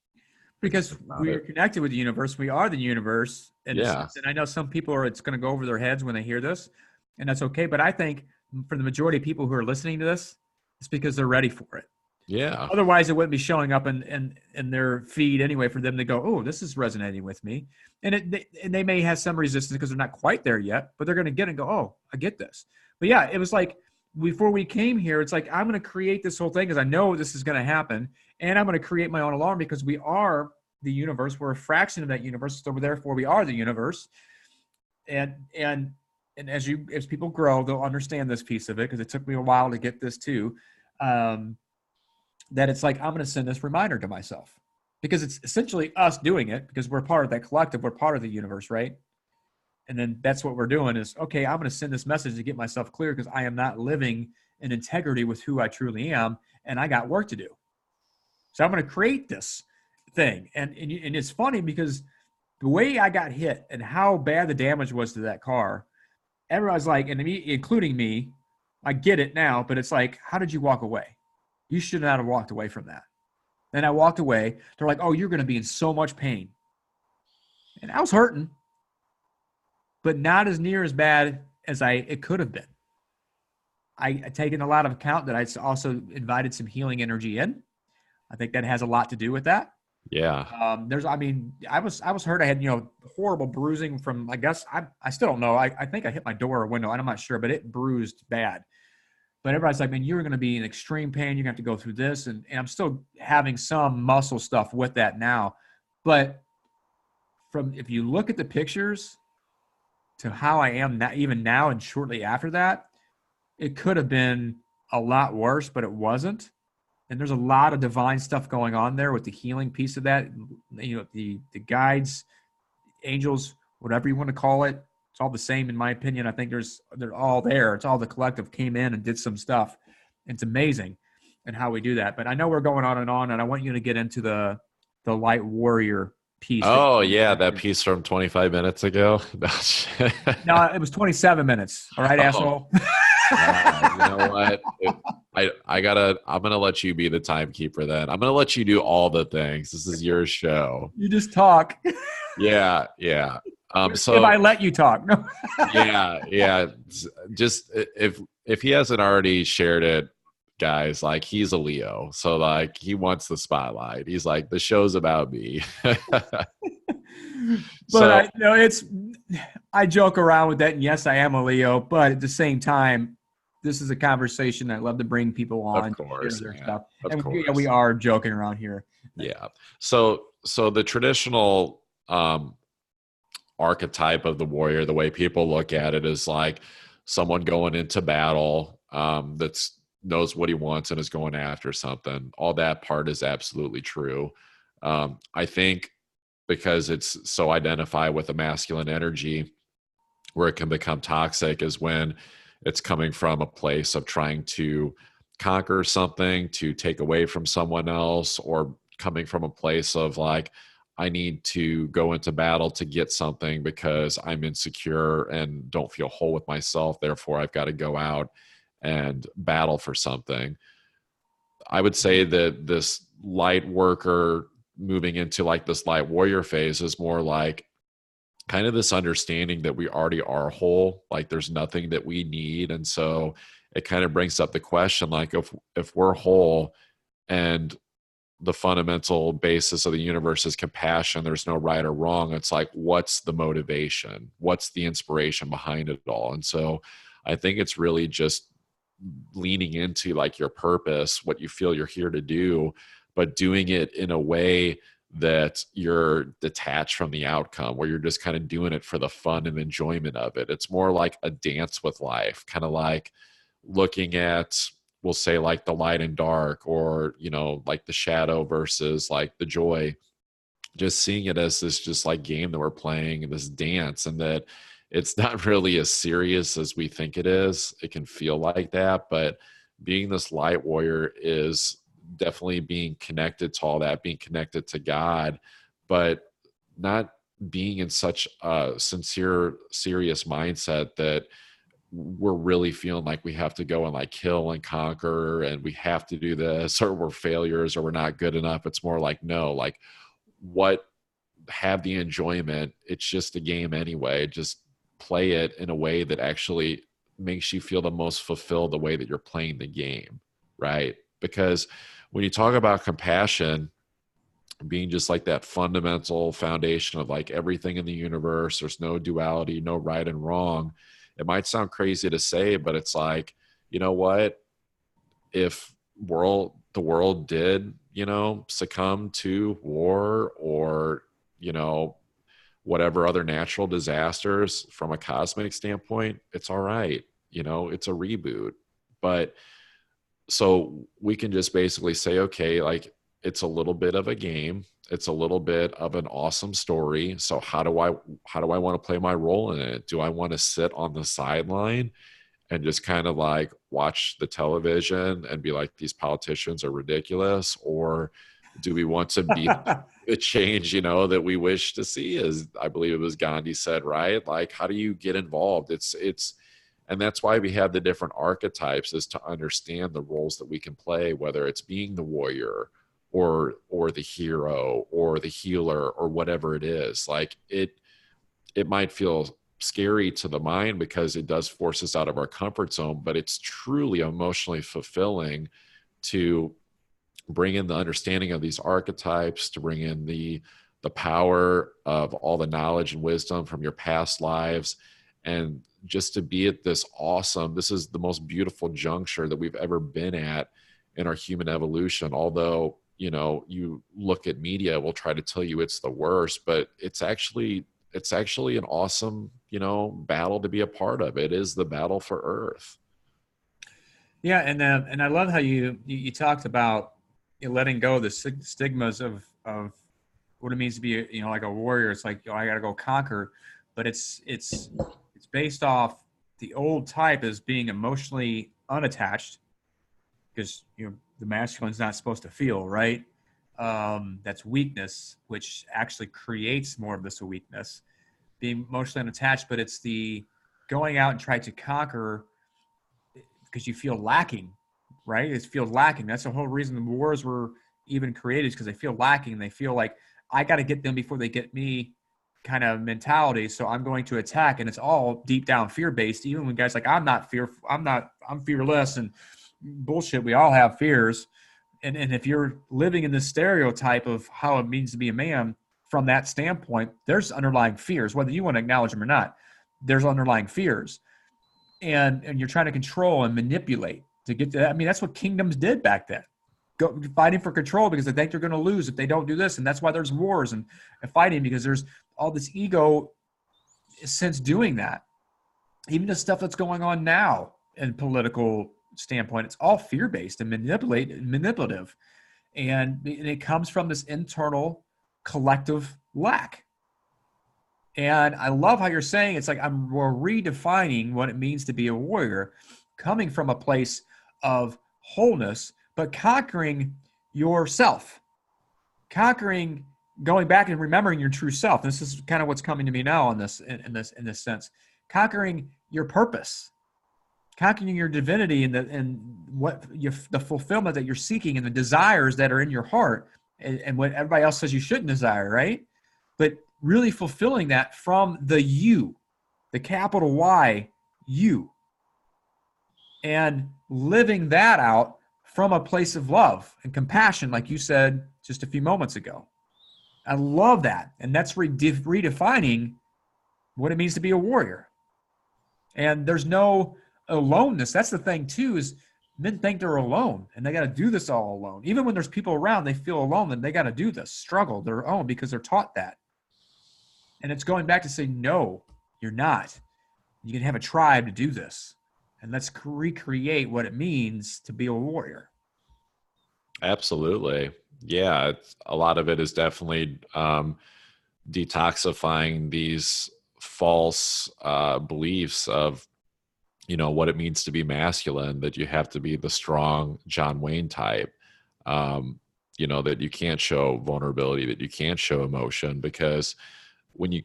Because we are connected with the universe. We are the universe. And I know some people it's going to go over their heads when they hear this, and that's okay. But I think for the majority of people who are listening to this, it's because they're ready for it. Yeah. Otherwise, it wouldn't be showing up in their feed anyway for them to go, oh, this is resonating with me. And they may have some resistance because they're not quite there yet, but they're going to get it and go, oh, I get this. But yeah, it was like before we came here, it's like, I'm going to create this whole thing because I know this is going to happen. And I'm going to create my own alarm because we are the universe. We're a fraction of that universe. So therefore we are the universe. And as people grow, they'll understand this piece of it, because it took me a while to get this too. That it's like, I'm going to send this reminder to myself, because it's essentially us doing it, because we're part of that collective. We're part of the universe, right? And then that's what we're doing is, okay, I'm going to send this message to get myself clear, because I am not living in integrity with who I truly am, and I got work to do. So I'm going to create this thing. And it's funny because the way I got hit and how bad the damage was to that car, everyone's like, and me, including me, I get it now, but it's like, how did you walk away? You should not have walked away from that. Then I walked away. They're like, oh, you're going to be in so much pain. And I was hurting, but not as near as bad as it could have been. I taken a lot of account that I also invited some healing energy in. I think that has a lot to do with that. Yeah. I was hurt. I had, horrible bruising from, I guess, I still don't know. I think I hit my door or window. I'm not sure, but it bruised bad. But everybody's like, man, you're going to be in extreme pain. You're going to have to go through this. And I'm still having some muscle stuff with that now. But if you look at the pictures to how I am now, even now and shortly after that, it could have been a lot worse, but it wasn't. And there's a lot of divine stuff going on there with the healing piece of that. The guides, angels, whatever you want to call it. It's all the same, in my opinion. I think they're all there. It's all the collective came in and did some stuff. It's amazing and how we do that. But I know we're going on, and I want you to get into the light warrior piece. Oh, yeah, that piece from 25 minutes ago. No, it was 27 minutes. All right, asshole. You know what? I'm going to let you be the timekeeper then. I'm going to let you do all the things. This is your show. You just talk. Yeah. So if I let you talk. No. Yeah. Just if he hasn't already shared it, guys, like, he's a Leo. So like, he wants the spotlight. He's like, the show's about me. But I joke around with that. And yes, I am a Leo, but at the same time, this is a conversation I love to bring people on. Of course. To share their stuff. Of course. We are joking around here. Yeah. So the traditional archetype of the warrior, the way people look at it, is like someone going into battle that's knows what he wants and is going after something. All that part is absolutely true. I think because it's so identified with a masculine energy, where it can become toxic is when it's coming from a place of trying to conquer something, to take away from someone else, or coming from a place of like, I need to go into battle to get something because I'm insecure and don't feel whole with myself. Therefore, I've got to go out and battle for something. I would say that this light worker moving into like this light warrior phase is more like kind of this understanding that we already are whole, like there's nothing that we need. And so it kind of brings up the question, like if we're whole and the fundamental basis of the universe is compassion, there's no right or wrong. It's like, what's the motivation? What's the inspiration behind it all? And so I think it's really just leaning into like your purpose, what you feel you're here to do, but doing it in a way that you're detached from the outcome, where you're just kind of doing it for the fun and enjoyment of it. It's more like a dance with life, kind of like looking at, we'll say like the light and dark, or, you know, like the shadow versus like the joy, just seeing it as this just like game that we're playing, this dance, and that it's not really as serious as we think it is. It can feel like that, but being this light warrior is definitely being connected to all that, being connected to God, but not being in such a sincere, serious mindset that we're really feeling like we have to go and like kill and conquer and we have to do this, or we're failures, or we're not good enough. It's more like, no, like what, have the enjoyment. It's just a game anyway. Just play it in a way that actually makes you feel the most fulfilled, the way that you're playing the game, right? Because when you talk about compassion being just like that fundamental foundation of like everything in the universe, there's no duality, no right and wrong. It might sound crazy to say, but it's like, you know what? If the world did, you know, succumb to war or, you know, whatever other natural disasters from a cosmic standpoint, it's all right. You know, it's a reboot. But so we can just basically say, okay, like it's a little bit of a game. It's a little bit of an awesome story. So how do I want to play my role in it? Do I want to sit on the sideline and just kind of like watch the television and be like, these politicians are ridiculous? Or do we want to be the change, you know, that we wish to see? As I believe it was Gandhi said, right? Like, how do you get involved? And that's why we have the different archetypes, is to understand the roles that we can play, whether it's being the warrior or the hero or the healer or whatever it is. Like it might feel scary to the mind because it does force us out of our comfort zone, but it's truly emotionally fulfilling to bring in the understanding of these archetypes, to bring in the power of all the knowledge and wisdom from your past lives, and just to be at this awesome, this is the most beautiful juncture that we've ever been at in our human evolution. Although, you know, you look at media, will try to tell you it's the worst, but it's actually an awesome, you know, battle to be a part of. It is the battle for Earth. Yeah, and I love how you talked about letting go of the stigmas of what it means to be a, you know, like a warrior. It's like, oh, I got to go conquer, but it's based off the old type as being emotionally unattached, because, you know, the masculine's not supposed to feel, right? That's weakness, which actually creates more of this weakness, being emotionally unattached. But it's the going out and try to conquer because you feel lacking, right? It feels lacking. That's the whole reason the wars were even created, is because they feel lacking. They feel like, I got to get them before they get me, kind of mentality. So I'm going to attack, and it's all deep down fear-based. Even when guys like, I'm fearless and bullshit. We all have fears. And if you're living in this stereotype of how it means to be a man from that standpoint, there's underlying fears, whether you want to acknowledge them or not. There's underlying fears. And you're trying to control and manipulate to get to that. I mean, that's what kingdoms did back then. Go fighting for control because they think they're going to lose if they don't do this. And that's why there's wars and fighting, because there's all this ego since doing that. even the stuff that's going on now in political standpoint, it's all fear-based and manipulative. And it comes from this internal collective lack. And I love how you're saying it's like we're redefining what it means to be a warrior, coming from a place of wholeness, but conquering yourself, conquering, going back and remembering your true self. This is kind of what's coming to me now in this sense, conquering your purpose, conquering your divinity, and what the fulfillment that you're seeking, and the desires that are in your heart, and what everybody else says you shouldn't desire, right? But really fulfilling that from the you, the capital Y, you, and living that out from a place of love and compassion, like you said just a few moments ago. I love that. And that's redefining what it means to be a warrior. And there's no aloneness. That's the thing too, is men think they're alone and they got to do this all alone. Even when there's people around, they feel alone and they got to do this, struggle their own, because they're taught that. And it's going back to say, no, you're not. You can have a tribe to do this. And let's recreate what it means to be a warrior. Absolutely. Yeah. A lot of it is definitely detoxifying these false beliefs of, what it means to be masculine, that you have to be the strong John Wayne type, that you can't show vulnerability, that you can't show emotion, because when you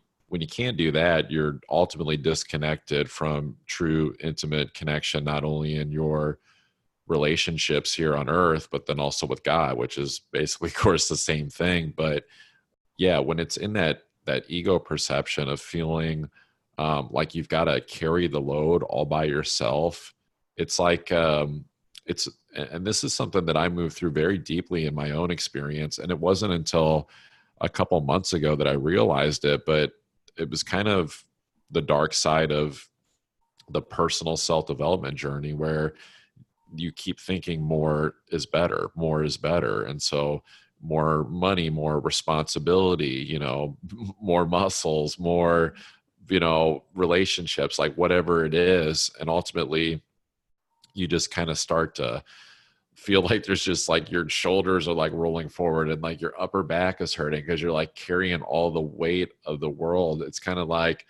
can't do that, you're ultimately disconnected from true intimate connection, not only in your relationships here on earth, but then also with God, which is basically, of course, the same thing. But yeah, when it's in that ego perception of feeling like you've got to carry the load all by yourself, it's like, and this is something that I moved through very deeply in my own experience. And it wasn't until a couple months ago that I realized it, but it was kind of the dark side of the personal self-development journey, where you keep thinking more is better. And so more money, more responsibility, more muscles, more, relationships, like whatever it is. And ultimately you just kind of start to feel like there's just like your shoulders are like rolling forward and like your upper back is hurting because you're like carrying all the weight of the world. It's kind of like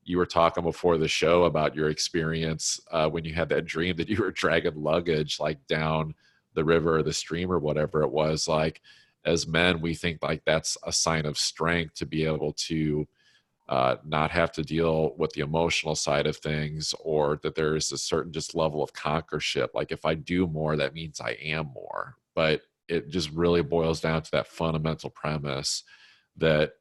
you were talking before the show about your experience when you had that dream that you were dragging luggage like down the river or the stream or whatever it was. Like, as men, we think like that's a sign of strength to be able to not have to deal with the emotional side of things, or that there is a certain just level of conquership. Like, if I do more, that means I am more. But it just really boils down to that fundamental premise that,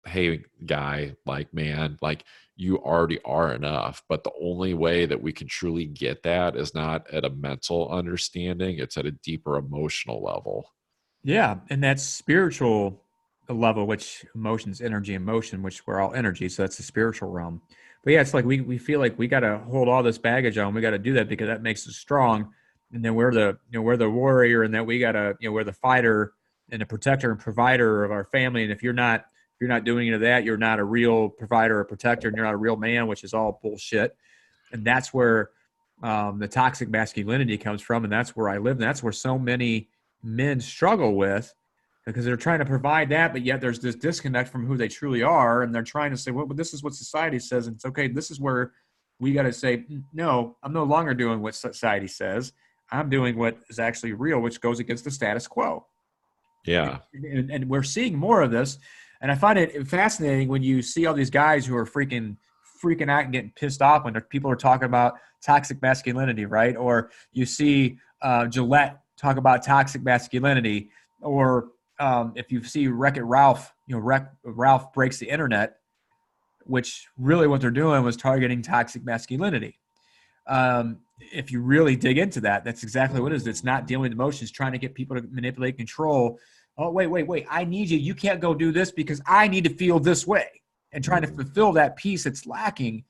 hey, guy, like, man, like, you already are enough. But the only way that we can truly get that is not at a mental understanding, it's at a deeper emotional level. Yeah, and that's spiritual level, which emotions, energy, and motion, which we're all energy. So that's the spiritual realm. But yeah, it's like we feel like we got to hold all this baggage on. We got to do that because that makes us strong. And then we're the warrior, and that we got to, we're the fighter and the protector and provider of our family. And if you're not doing any of that, you're not a real provider or protector, and you're not a real man, which is all bullshit. And that's where the toxic masculinity comes from. And that's where I live. And that's where so many men struggle with, because they're trying to provide that, but yet there's this disconnect from who they truly are. And they're trying to say, well, this is what society says. And it's okay. This is where we got to say, no, I'm no longer doing what society says. I'm doing what is actually real, which goes against the status quo. Yeah. And we're seeing more of this. And I find it fascinating when you see all these guys who are freaking out and getting pissed off when people are talking about toxic masculinity, right? Or you see Gillette talk about toxic masculinity, or if you see Wreck-It Ralph, Ralph Breaks the Internet, which really what they're doing was targeting toxic masculinity. If you really dig into that, that's exactly what it is. It's not dealing with emotions, trying to get people to manipulate, control. Oh, wait. I need you. You can't go do this because I need to feel this way, and trying to fulfill that piece that's lacking.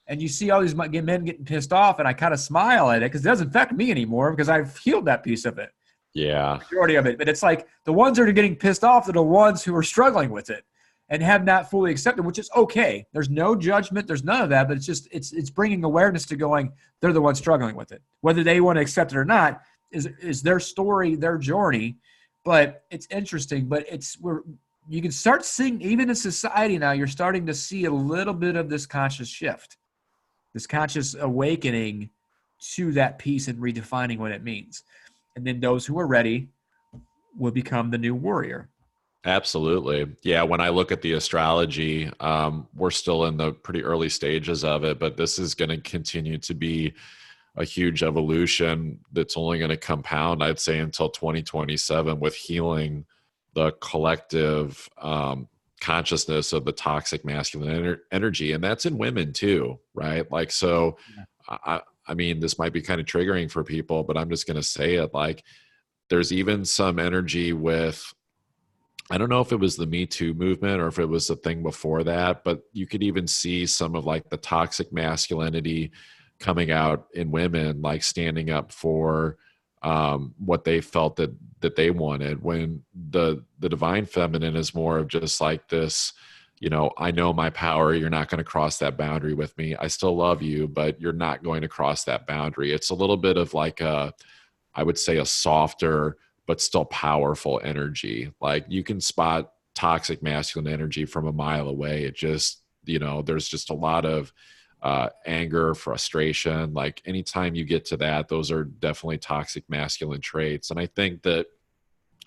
And you see all these men getting pissed off, and I kind of smile at it because it doesn't affect me anymore because I've healed that piece of it. Yeah. Majority of it. But it's like the ones that are getting pissed off are the ones who are struggling with it. and have not fully accepted, which is okay. There's no judgment. There's none of that, but it's bringing awareness to going, they're the ones struggling with it. Whether they want to accept it or not is their story, their journey. But it's interesting, but you can start seeing, even in society now, you're starting to see a little bit of this conscious shift, this conscious awakening to that piece and redefining what it means. And then those who are ready will become the new warrior. Absolutely. Yeah. When I look at the astrology, we're still in the pretty early stages of it, but this is going to continue to be a huge evolution that's only going to compound, I'd say, until 2027 with healing the collective consciousness of the toxic masculine energy. And that's in women too, right? Like, so I mean, this might be kind of triggering for people, but I'm just going to say it. Like, there's even some energy with, I don't know if it was the Me Too movement or if it was the thing before that, but you could even see some of like the toxic masculinity coming out in women, like standing up for what they felt that they wanted, when the divine feminine is more of just like this, you know, I know my power. You're not going to cross that boundary with me. I still love you, but you're not going to cross that boundary. It's a little bit of like I would say a softer, but still powerful energy. Like, you can spot toxic masculine energy from a mile away. It just, you know, there's just a lot of anger, frustration. Like, anytime you get to that, those are definitely toxic masculine traits. And I think that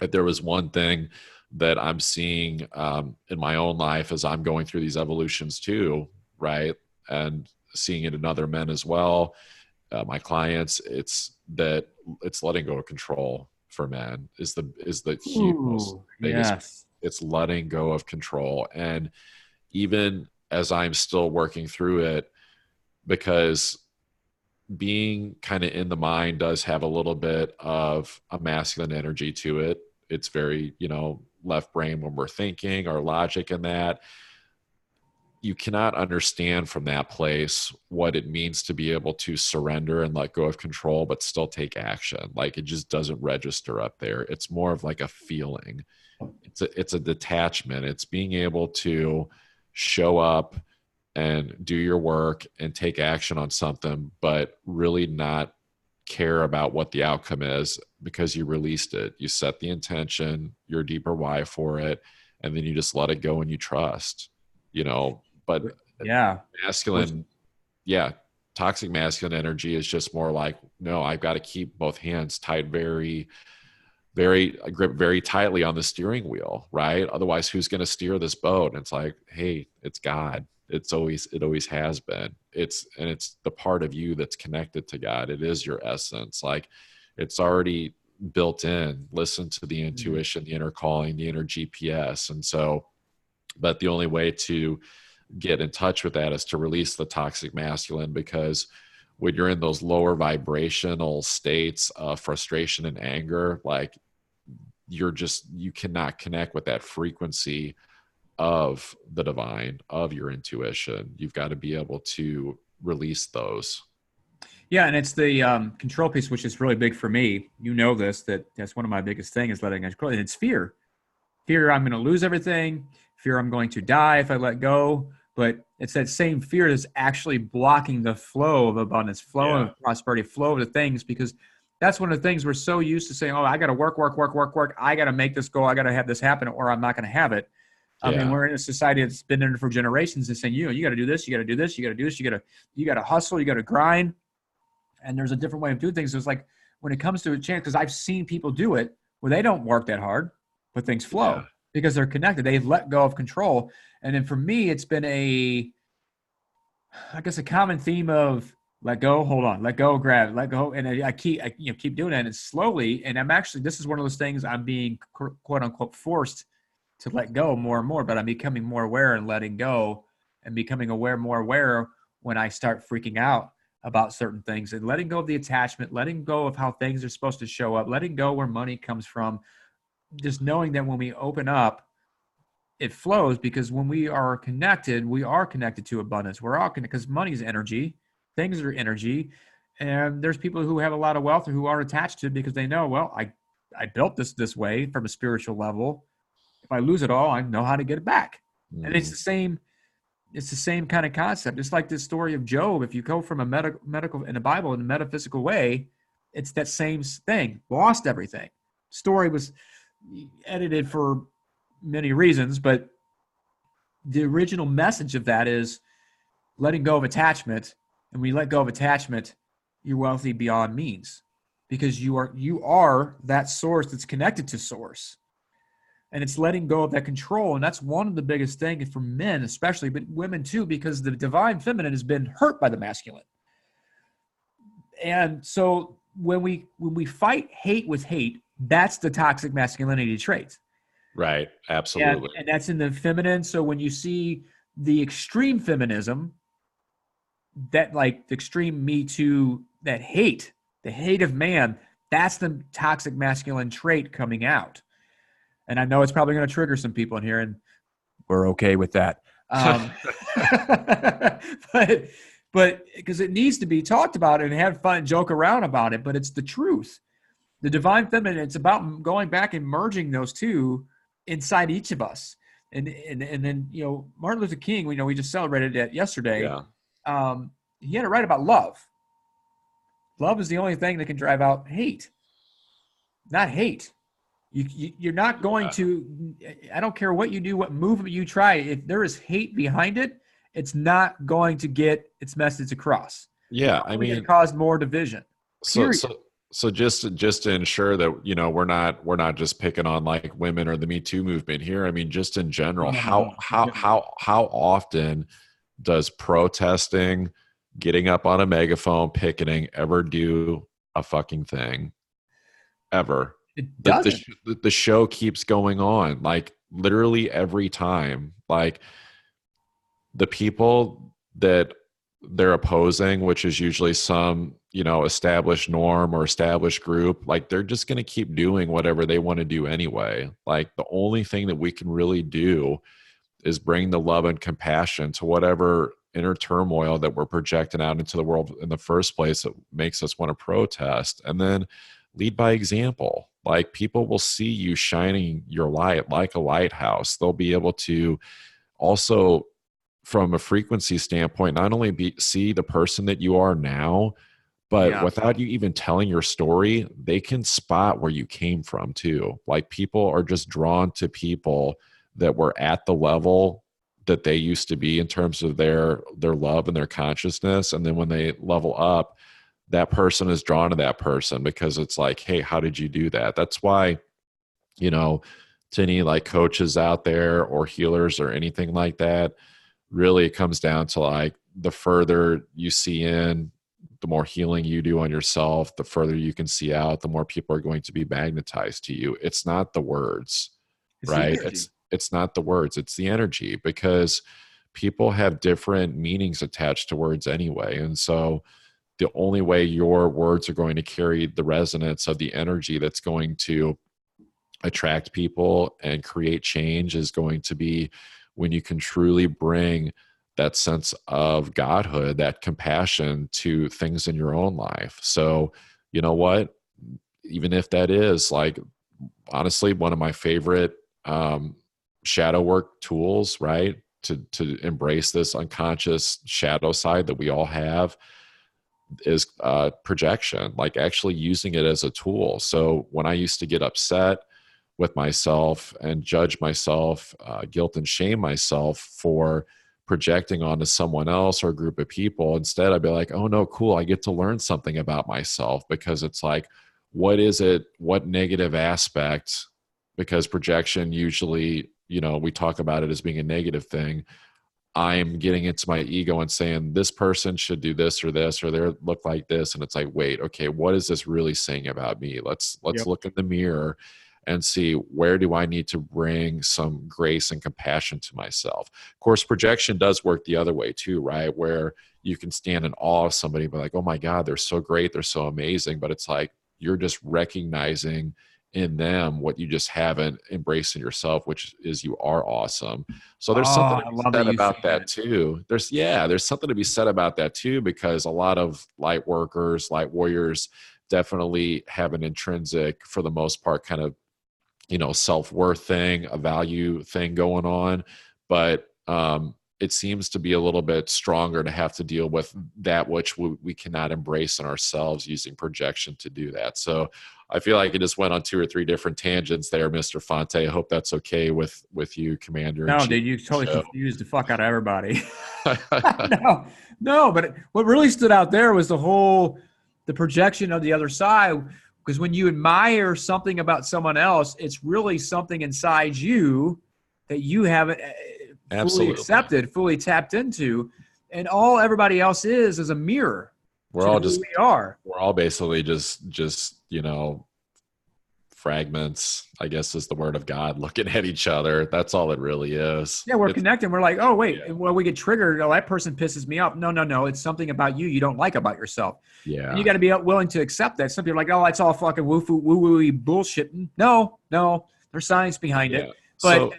if there was one thing that I'm seeing in my own life as I'm going through these evolutions too, right? And seeing it in other men as well, my clients, it's letting go of control for men is the huge biggest. Yes. It's letting go of control. And even as I'm still working through it, because being kind of in the mind does have a little bit of a masculine energy to it. It's very, you know, left brain when we're thinking, our logic in that. You cannot understand from that place what it means to be able to surrender and let go of control, but still take action. Like, it just doesn't register up there. It's more of like a feeling. It's a detachment. It's being able to show up and do your work and take action on something, but really not care about what the outcome is, because you released it. You set the intention, your deeper why for it, and then you just let it go and you trust, you know. But yeah, masculine, toxic masculine energy is just more like, no, I've got to keep both hands tied I grip very tightly on the steering wheel, right? Otherwise, who's going to steer this boat? And it's like, hey, it's God. It always has been. It's the part of you that's connected to God. It is your essence. Like, it's already built in. Listen to the intuition, the inner calling, the inner GPS. And so, but the only way to get in touch with that is to release the toxic masculine, because when you're in those lower vibrational states of frustration and anger, like, you cannot connect with that frequency of the divine, of your intuition. You've got to be able to release those. Yeah, and it's the control piece, which is really big for me. You know this, that's one of my biggest things, is letting go of control. And it's fear. Fear I'm going to lose everything. Fear I'm going to die if I let go. But it's that same fear that's actually blocking the flow of abundance, flow of prosperity, flow of the things, because that's one of the things we're so used to saying, oh, I got to work. I got to make this go. I got to have this happen, or I'm not going to have it. And we're in a society that's been there for generations and saying, you got to do this, you got to do this, you got to do this, you got to hustle, you got to grind. And there's a different way of doing things. So it's like, when it comes to a chance, because I've seen people do it where they don't work that hard, but things flow because they're connected. They've let go of control. And then for me, it's been a common theme of let go, hold on, let go, grab, let go. And I keep doing that. And slowly, and this is one of those things I'm being quote unquote forced to let go more and more, but I'm becoming more aware and letting go, and becoming more aware when I start freaking out about certain things, and letting go of the attachment, letting go of how things are supposed to show up, letting go where money comes from, just knowing that when we open up, it flows, because when we are connected to abundance. We're all connected, because money is energy, things are energy, and there's people who have a lot of wealth who are attached to it because they know, well, I built this way from a spiritual level. If I lose it all, I know how to get it back. And it's the same kind of concept. It's like this story of Job. If you go from a medical in the Bible in a metaphysical way, it's that same thing. Lost everything. Story was edited for many reasons, but the original message of that is letting go of attachment. And when you let go of attachment, you're wealthy beyond means, because you are that source that's connected to source. And it's letting go of that control. And that's one of the biggest things for men, especially, but women too, because the divine feminine has been hurt by the masculine. And so when we fight hate with hate, that's the toxic masculinity trait. Right. Absolutely. And that's in the feminine. So when you see the extreme feminism, that like the extreme Me Too, that hate, the hate of man, that's the toxic masculine trait coming out. And I know it's probably going to trigger some people in here, and we're okay with that. But because it needs to be talked about and have fun and joke around about it, but it's the truth. The divine feminine, it's about going back and merging those two inside each of us. And then, Martin Luther King, we just celebrated that yesterday. Yeah. He had to write about love. Love is the only thing that can drive out hate, not hate. You're not going to, I don't care what you do, what movement you try. If there is hate behind it, it's not going to get its message across. Yeah. I mean, it caused more division. So just to ensure that, we're not just picking on like women or the Me Too movement here. I mean, just in general, how often does protesting, getting up on a megaphone, picketing ever do a fucking thing? Ever? It doesn't. The show keeps going on, like literally every time. Like the people that they're opposing, which is usually some, established norm or established group, like they're just going to keep doing whatever they want to do anyway. Like the only thing that we can really do is bring the love and compassion to whatever inner turmoil that we're projecting out into the world in the first place that makes us want to protest, and then lead by example. Like people will see you shining your light like a lighthouse. They'll be able to also, from a frequency standpoint, not only see the person that you are now, but without you even telling your story, they can spot where you came from too. Like people are just drawn to people that were at the level that they used to be in terms of their love and their consciousness. And then when they level up, that person is drawn to that person because it's like, hey, how did you do that? That's why, to any like coaches out there or healers or anything like that, really it comes down to like the further you see in, the more healing you do on yourself, the further you can see out, the more people are going to be magnetized to you. It's not the words, right? It's not the words, it's the energy, because people have different meanings attached to words anyway. And so the only way your words are going to carry the resonance of the energy that's going to attract people and create change is going to be when you can truly bring that sense of godhood, that compassion to things in your own life. So, you know what? Even if that is like, honestly, one of my favorite shadow work tools, right? To embrace this unconscious shadow side that we all have is projection, like actually using it as a tool. So when I used to get upset with myself and judge myself, guilt and shame myself for projecting onto someone else or a group of people, instead I'd be like, oh no, cool, I get to learn something about myself, because it's like, what is it, what negative aspect, because projection usually, we talk about it as being a negative thing. I'm getting into my ego and saying this person should do this or they look like this. And it's like, wait, okay, what is this really saying about me? Let's look in the mirror and see, where do I need to bring some grace and compassion to myself? Of course, projection does work the other way too, right? Where you can stand in awe of somebody and be like, oh my God, they're so great, they're so amazing. But it's like, you're just recognizing in them what you just haven't embraced in yourself, which is you are awesome. So there's something to be said about that too. There's something to be said about that too, because a lot of light workers, light warriors definitely have an intrinsic, for the most part, kind of, self-worth thing, a value thing going on. but it seems to be a little bit stronger to have to deal with that which we cannot embrace in ourselves using projection to do that. So I feel like I just went on 2 or 3 different tangents there, Mr. Fonte. I hope that's okay with you, Commander. No, dude, you totally confused the fuck out of everybody. No, but what really stood out there was the projection of the other side. Because when you admire something about someone else, it's really something inside you that you haven't fully accepted, fully tapped into. And all everybody else is a mirror. We're all basically just, fragments, I guess is the word of God, looking at each other. That's all it really is. Yeah, we're connected. We're like, oh, wait. Yeah. Well, we get triggered. Oh, that person pisses me off. No. It's something about you don't like about yourself. Yeah. And you got to be willing to accept that. Some people are like, oh, it's all fucking woo-woo bullshit. No. There's science behind it. But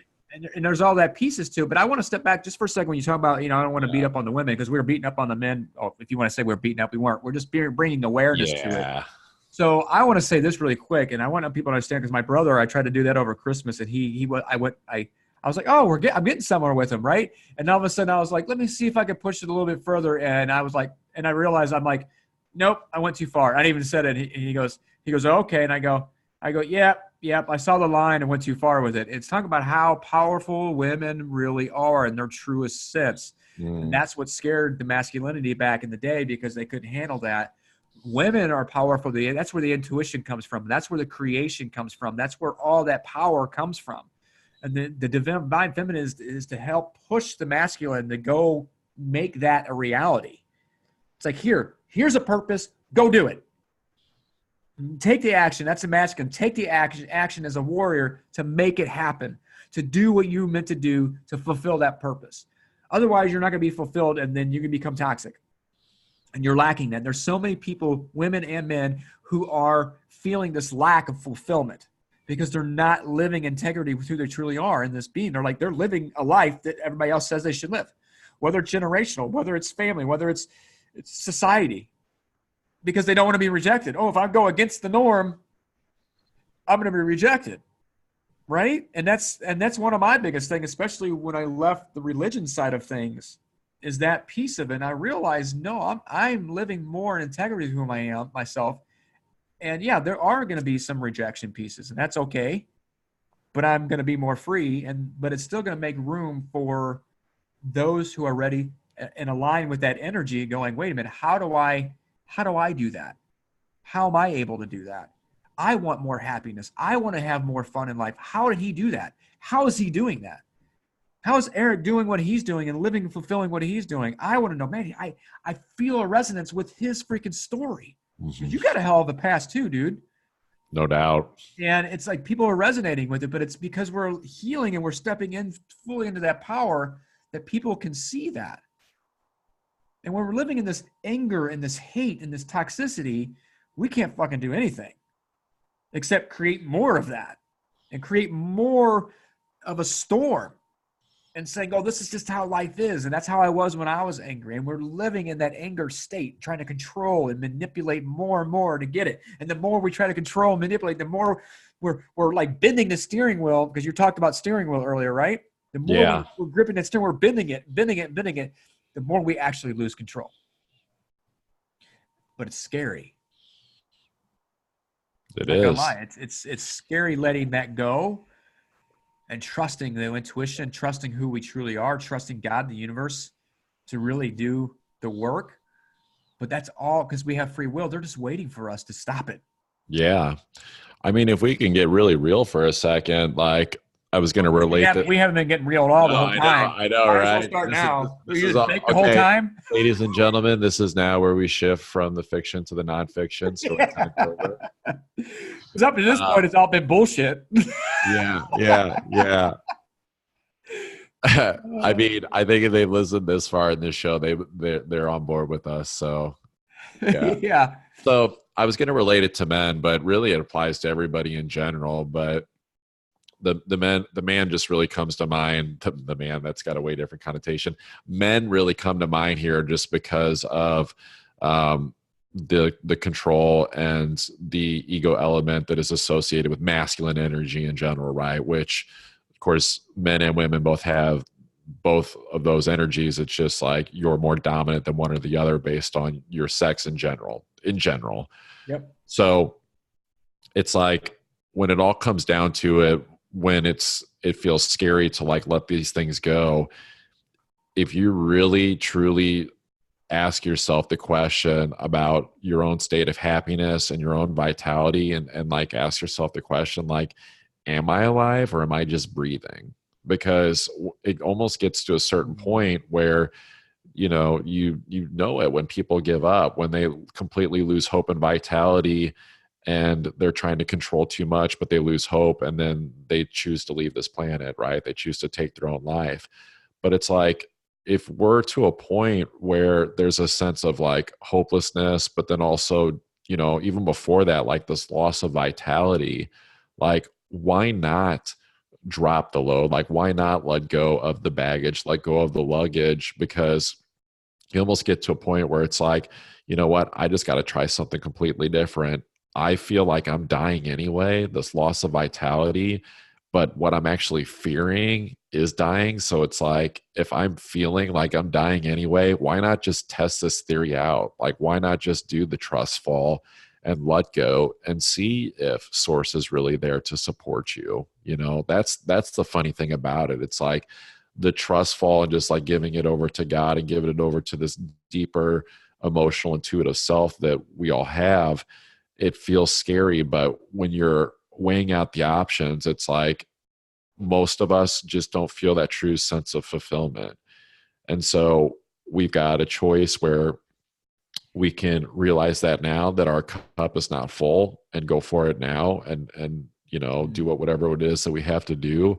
and there's all that pieces to it. But I want to step back just for a second when you talk about, I don't want to beat up on the women because we were beating up on the men. Oh, if you want to say we're beating up, we weren't. We're just bringing awareness to it. So I want to say this really quick, and I want people to understand because my brother, I tried to do that over Christmas, and I was like, oh, I'm getting somewhere with him, right? And all of a sudden I was like, let me see if I could push it a little bit further, and I was like, and I realized I'm like, nope, I went too far. I didn't even said it. And he goes, okay, and I go, yep, I saw the line and went too far with it. It's talking about how powerful women really are in their truest sense, and that's what scared the masculinity back in the day because they couldn't handle that. Women are powerful. That's where the intuition comes from. That's where the creation comes from. That's where all that power comes from. And the divine feminine is to help push the masculine to go make that a reality. It's like, here's a purpose. Go do it. Take the action. That's the masculine. Take the action as a warrior to make it happen, to do what you meant to do to fulfill that purpose. Otherwise, you're not going to be fulfilled, and then you can become toxic. And you're lacking that. There's so many people, women and men, who are feeling this lack of fulfillment because they're not living integrity with who they truly are in this being. They're living a life that everybody else says they should live, whether it's generational, whether it's family, whether it's society, because they don't want to be rejected. Oh, if I go against the norm, I'm going to be rejected, right? And that's one of my biggest things, especially when I left the religion side of things. Is that piece of it. And I realized, no, I'm living more in integrity with whom I am myself. And yeah, there are going to be some rejection pieces, and that's okay. But I'm going to be more free, but it's still going to make room for those who are ready and align with that energy. Going, wait a minute, how do I do that? How am I able to do that? I want more happiness. I want to have more fun in life. How did he do that? How is he doing that? How is Eric doing what he's doing and living and fulfilling what he's doing? I want to know, man, I feel a resonance with his freaking story. Mm-hmm. You got a hell of a past too, dude. No doubt. And it's like people are resonating with it, but it's because we're healing and we're stepping in fully into that power that people can see that. And when we're living in this anger and this hate and this toxicity, we can't fucking do anything except create more of that and create more of a storm. And saying, oh, this is just how life is. And that's how I was when I was angry. And we're living in that anger state, trying to control and manipulate more and more to get it. And the more we try to control and manipulate, the more we're like bending the steering wheel, because you talked about steering wheel earlier, right? The more we're gripping that steering, we're bending it, the more we actually lose control. But it's scary. It is. Not gonna lie. It's scary letting that go. And trusting the intuition, trusting who we truly are, trusting God, the universe, to really do the work. But that's all because we have free will. They're just waiting for us to stop it. Yeah. I mean, if we can get really real for a second, like I was going to relate that. We haven't been getting real at all the whole time. I know, right? We'll start now. This is the whole time? Ladies and gentlemen, this is now where we shift from the fiction to the nonfiction. So because up to this point, it's all been bullshit. Yeah. I mean, I think if they've listened this far in this show, they're on board with us. So yeah. So I was going to relate it to men, but really it applies to everybody in general. But the man just really comes to mind. The man, that's got a way different connotation. Men really come to mind here just because of the control and the ego element that is associated with masculine energy in general, right? Which, of course, men and women both have both of those energies. It's just like you're more dominant than one or the other based on your sex in general. Yep. So it's like when it all comes down to it, when it feels scary to like let these things go, if you really truly ask yourself the question about your own state of happiness and your own vitality, and like ask yourself the question like, am I alive or am I just breathing? Because it almost gets to a certain point where you know it when people give up, when they completely lose hope and vitality, and they're trying to control too much, but they lose hope, and then they choose to leave this planet, right? They choose to take their own life. But it's like, if we're to a point where there's a sense of like hopelessness, but then also, even before that, like this loss of vitality, like why not drop the load? Like why not let go of the baggage, let go of the luggage? Because you almost get to a point where it's like, you know what, I just got to try something completely different. I feel like I'm dying anyway, this loss of vitality, but what I'm actually fearing is dying. So it's like, if I'm feeling like I'm dying anyway, why not just test this theory out? Like, why not just do the trust fall and let go and see if source is really there to support you? That's the funny thing about it. It's like the trust fall and just like giving it over to God and giving it over to this deeper emotional intuitive self that we all have. It feels scary, but when you're weighing out the options, it's like most of us just don't feel that true sense of fulfillment. And so we've got a choice where we can realize that now that our cup is not full and go for it now, and do whatever it is that we have to do,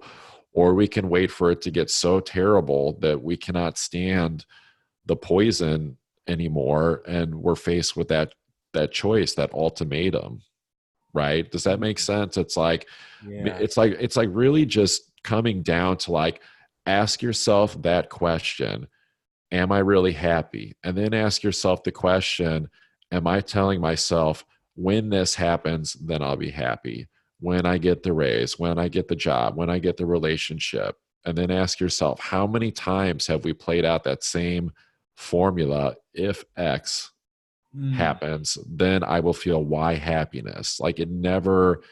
or we can wait for it to get so terrible that we cannot stand the poison anymore, and we're faced with that choice, that ultimatum. Right? Does that make sense? It's like, Yeah. it's like really just coming down to like, ask yourself that question, am I really happy? And then ask yourself the question, am I telling myself, when this happens, then I'll be happy? When I get the raise, when I get the job, when I get the relationship? And then ask yourself, how many times have we played out that same formula? If X happens, then I will feel Y happiness. Like it never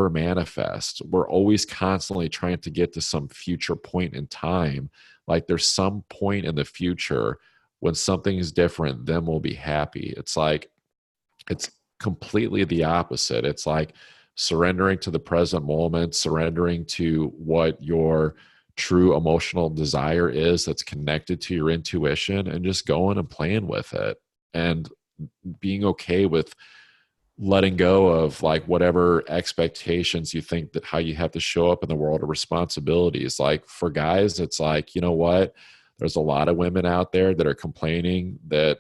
manifests. We're always constantly trying to get to some future point in time. Like there's some point in the future when something is different, then we'll be happy. It's like, it's completely the opposite. It's like surrendering to the present moment, surrendering to what your true emotional desire is that's connected to your intuition, and just going and playing with it, and being okay with letting go of like whatever expectations you think that how you have to show up in the world, of responsibilities. Like for guys, it's like, you know what, there's a lot of women out there that are complaining that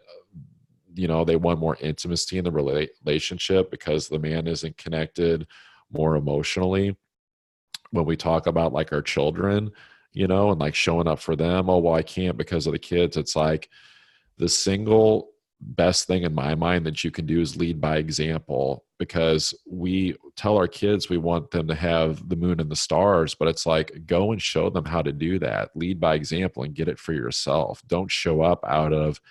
they want more intimacy in the relationship because the man isn't connected more emotionally. When we talk about like our children, and like showing up for them, oh well, I can't because of the kids. It's like, the single best thing in my mind that you can do is lead by example, because we tell our kids we want them to have the moon and the stars, but it's like, go and show them how to do that. Lead by example and get it for yourself. Don't show up out of,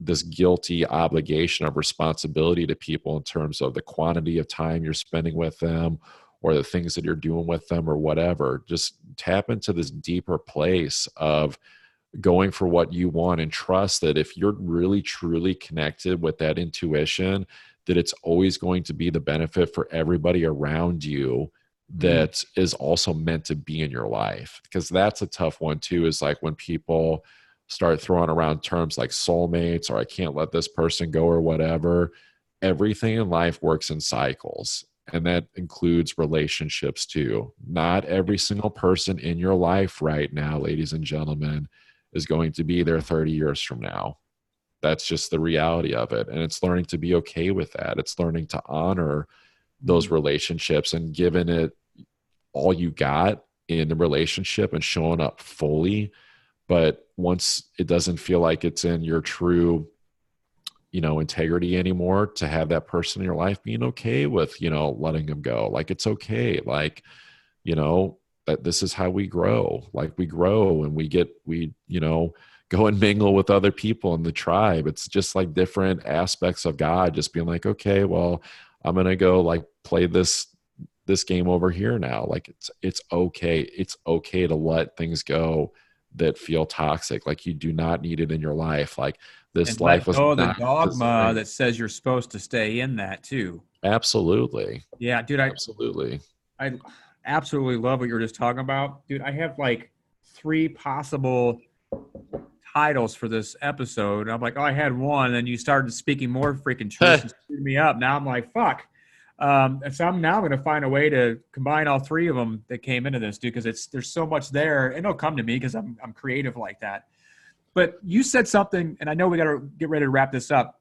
this guilty obligation of responsibility to people in terms of the quantity of time you're spending with them or the things that you're doing with them or whatever. Just tap into this deeper place of going for what you want, and trust that if you're really truly connected with that intuition, that it's always going to be the benefit for everybody around you that is also meant to be in your life. Because that's a tough one too, is like when people start throwing around terms like soulmates or I can't let this person go or whatever. Everything in life works in cycles, and that includes relationships too. Not every single person in your life right now, ladies and gentlemen, is going to be there 30 years from now. That's just the reality of it. And it's learning to be okay with that. It's learning to honor those relationships and giving it all you got in the relationship and showing up fully. But once it doesn't feel like it's in your true, integrity anymore, to have that person in your life, being okay with, letting them go. Like, it's okay. Like, that this is how we grow. Like we grow and go and mingle with other people in the tribe. It's just like different aspects of God, just being like, okay, well, I'm going to go like play this game over here now. Like it's okay. It's okay to let things go that feel toxic. Like you do not need it in your life. Like this And life let was go of the not dogma designed. that says you're supposed to stay in that too. Absolutely. Yeah, dude, Absolutely. I absolutely love what you were just talking about. Dude, I have like 3 possible titles for this episode. I'm like, oh, I had one, and then you started speaking more freaking truth and screwed me up. Now I'm like, fuck. And so I'm now going to find a way to combine all 3 of them that came into this, dude, because there's so much there, and it'll come to me because I'm creative like that. But you said something, and I know we got to get ready to wrap this up.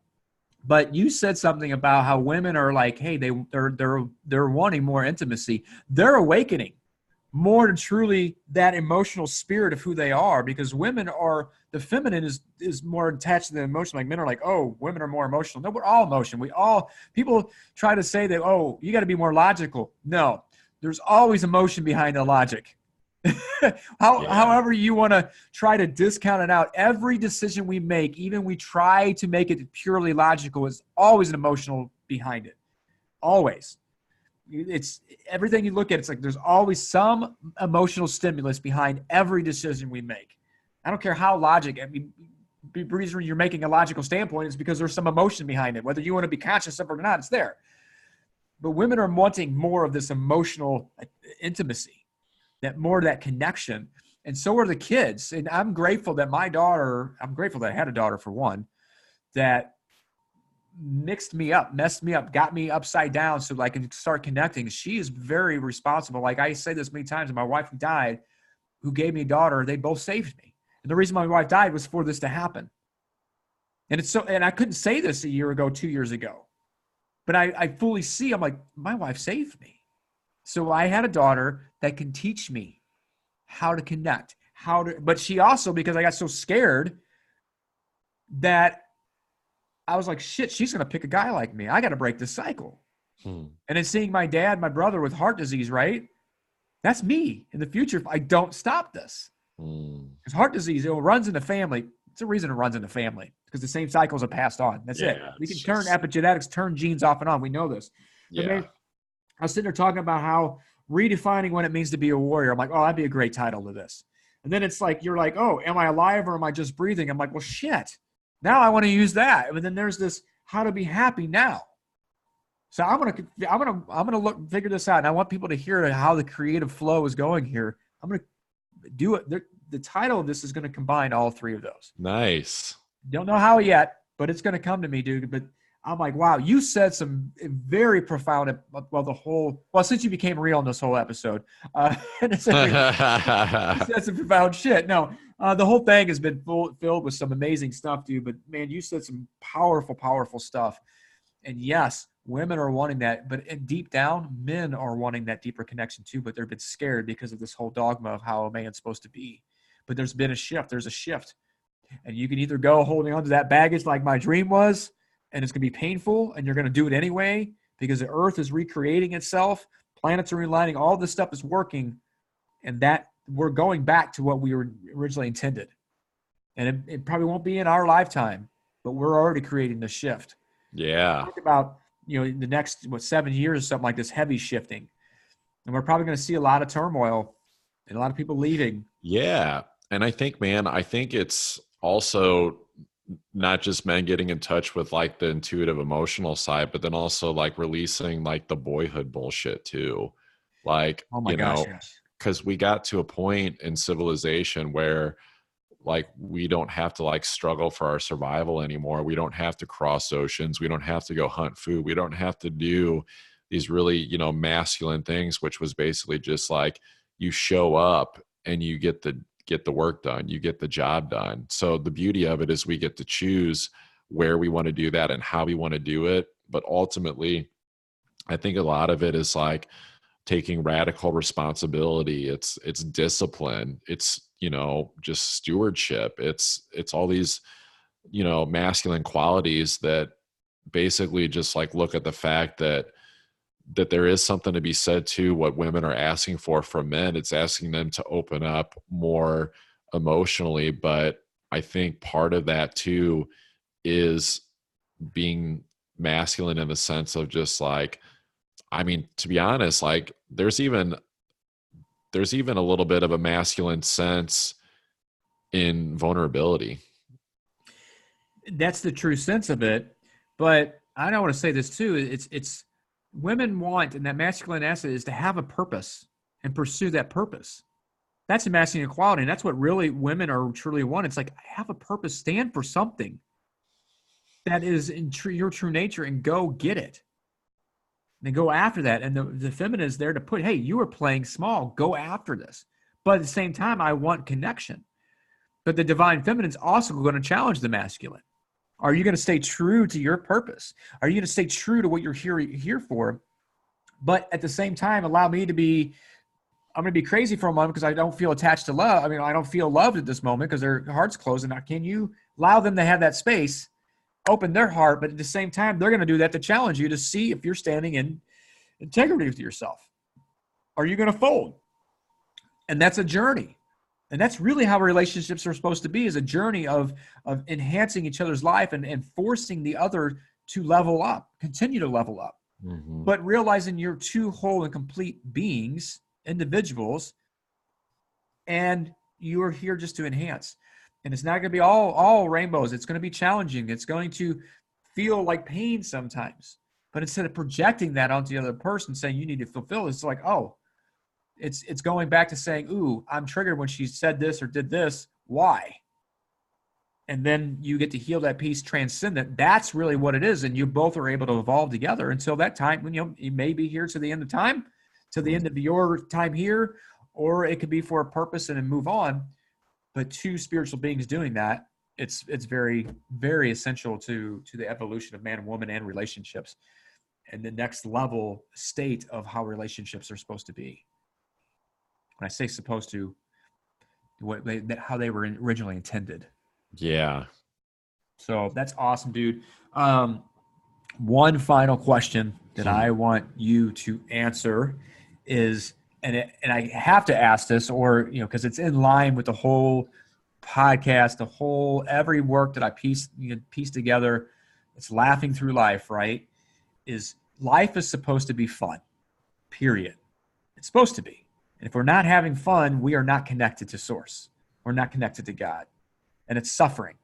But you said something about how women are like, hey, they're wanting more intimacy. They're awakening more to truly that emotional spirit of who they are, because women are, the feminine is more attached to the emotion. Like men are like, oh, women are more emotional. No, we're all emotion. People try to say that, oh, you got to be more logical. No, there's always emotion behind the logic. However you want to try to discount it out, every decision we make, even we try to make it purely logical, is always an emotional behind it. Always. It's everything you look at. It's like there's always some emotional stimulus behind every decision we make. I don't care how logic. I mean, the reason you're making a logical standpoint is because there's some emotion behind it. Whether you want to be conscious of it or not, it's there. But women are wanting more of this emotional intimacy, that more of that connection. And so are the kids. And I'm grateful that I had a daughter, for one, that messed me up, got me upside down so that I can start connecting. She is very responsible. Like I say this many times, my wife who died, who gave me a daughter, they both saved me. And the reason my wife died was for this to happen. And I couldn't say this a year ago, 2 years ago, but I fully see, I'm like, my wife saved me. So I had a daughter that can teach me how to connect, but she also, because I got so scared that I was like, shit, she's going to pick a guy like me. I got to break this cycle. And then seeing my dad, my brother with heart disease, right? That's me in the future if I don't stop this. Because heart disease, it runs in the family. It's a reason it runs in the family, because the same cycles are passed on. That's it. We can turn epigenetics, turn genes off and on. We know this. But man, I was sitting there talking about how redefining what it means to be a warrior. I'm like, oh, that'd be a great title to this. And then it's like, you're like, oh, am I alive or am I just breathing? I'm like, well, shit. Now I want to use that. And then there's this how to be happy now. So I'm gonna figure this out, and I want people to hear how the creative flow is going here. I'm gonna do it. The title of this is gonna combine all 3 of those. Nice. Don't know how yet, but it's gonna come to me, dude. But I'm like, wow, you said some very profound. Since you became real in this whole episode, you said some profound shit. No. The whole thing has been filled with some amazing stuff, dude. But, man, you said some powerful, powerful stuff. And, yes, women are wanting that. But deep down, men are wanting that deeper connection, too. But they've been scared because of this whole dogma of how a man's supposed to be. But there's been a shift. There's a shift. And you can either go holding on to that baggage like my dream was, and it's going to be painful, and you're going to do it anyway because the earth is recreating itself. Planets are realigning. All this stuff is working. And that we're going back to what we were originally intended. And it probably won't be in our lifetime, but we're already creating the shift. Yeah. Talk about, the next, 7 years or something like this, heavy shifting. And we're probably going to see a lot of turmoil and a lot of people leaving. Yeah. And I think it's also not just men getting in touch with like the intuitive emotional side, but then also like releasing like the boyhood bullshit too. Like, oh my gosh, yes. Because we got to a point in civilization where like we don't have to like struggle for our survival anymore. We don't have to cross oceans. We don't have to go hunt food. We don't have to do these really, masculine things, which was basically just like you show up and you get the work done. You get the job done. So the beauty of it is we get to choose where we want to do that and how we want to do it. But ultimately, I think a lot of it is like taking radical responsibility. It's discipline. It's, just stewardship. It's all these, masculine qualities that basically just like look at the fact that that there is something to be said to what women are asking for from men. It's asking them to open up more emotionally. But I think part of that too is being masculine in the sense of just like, I mean, to be honest, like there's even a little bit of a masculine sense in vulnerability. That's the true sense of it. But I don't want to say this too. It's women want, and that masculine asset is to have a purpose and pursue that purpose. That's a masculine quality, and that's what really women are truly want. It's like, have a purpose, stand for something that is in your true nature, and go get it. And then go after that. And the feminine is there to put, hey, you are playing small. Go after this. But at the same time, I want connection. But the divine feminine is also going to challenge the masculine. Are you going to stay true to your purpose? Are you going to stay true to what you're here for? But at the same time, allow me to be, I'm going to be crazy for a moment because I don't feel attached to love. I mean, I don't feel loved at this moment because their heart's closed. And can you allow them to have that space, open their heart, but at the same time, they're going to do that to challenge you to see if you're standing in integrity with yourself. Are you going to fold? And that's a journey. And that's really how relationships are supposed to be, is a journey of enhancing each other's life and forcing the other to level up, continue to level up. Mm-hmm. But realizing you're two whole and complete beings, individuals, and you are here just to enhance. And it's not going to be all rainbows. It's going to be challenging. It's going to feel like pain sometimes. But instead of projecting that onto the other person, saying you need to fulfill this, it's like, oh, it's going back to saying, ooh, I'm triggered when she said this or did this. Why? And then you get to heal that piece, transcend it. That's really what it is. And you both are able to evolve together until that time when you may be here to the end of time, to the end of your time here, or it could be for a purpose and then move on. But two spiritual beings doing that, it's very, very essential to the evolution of man and woman and relationships and the next level state of how relationships are supposed to be. When I say supposed to, how they were originally intended. Yeah. So that's awesome, dude. One final question that I want you to answer is, and I have to ask this, or because it's in line with the whole podcast, every work that I piece together. It's laughing through life, right? Life is supposed to be fun. Period. It's supposed to be. And if we're not having fun, we are not connected to source. We're not connected to God. And it's suffering.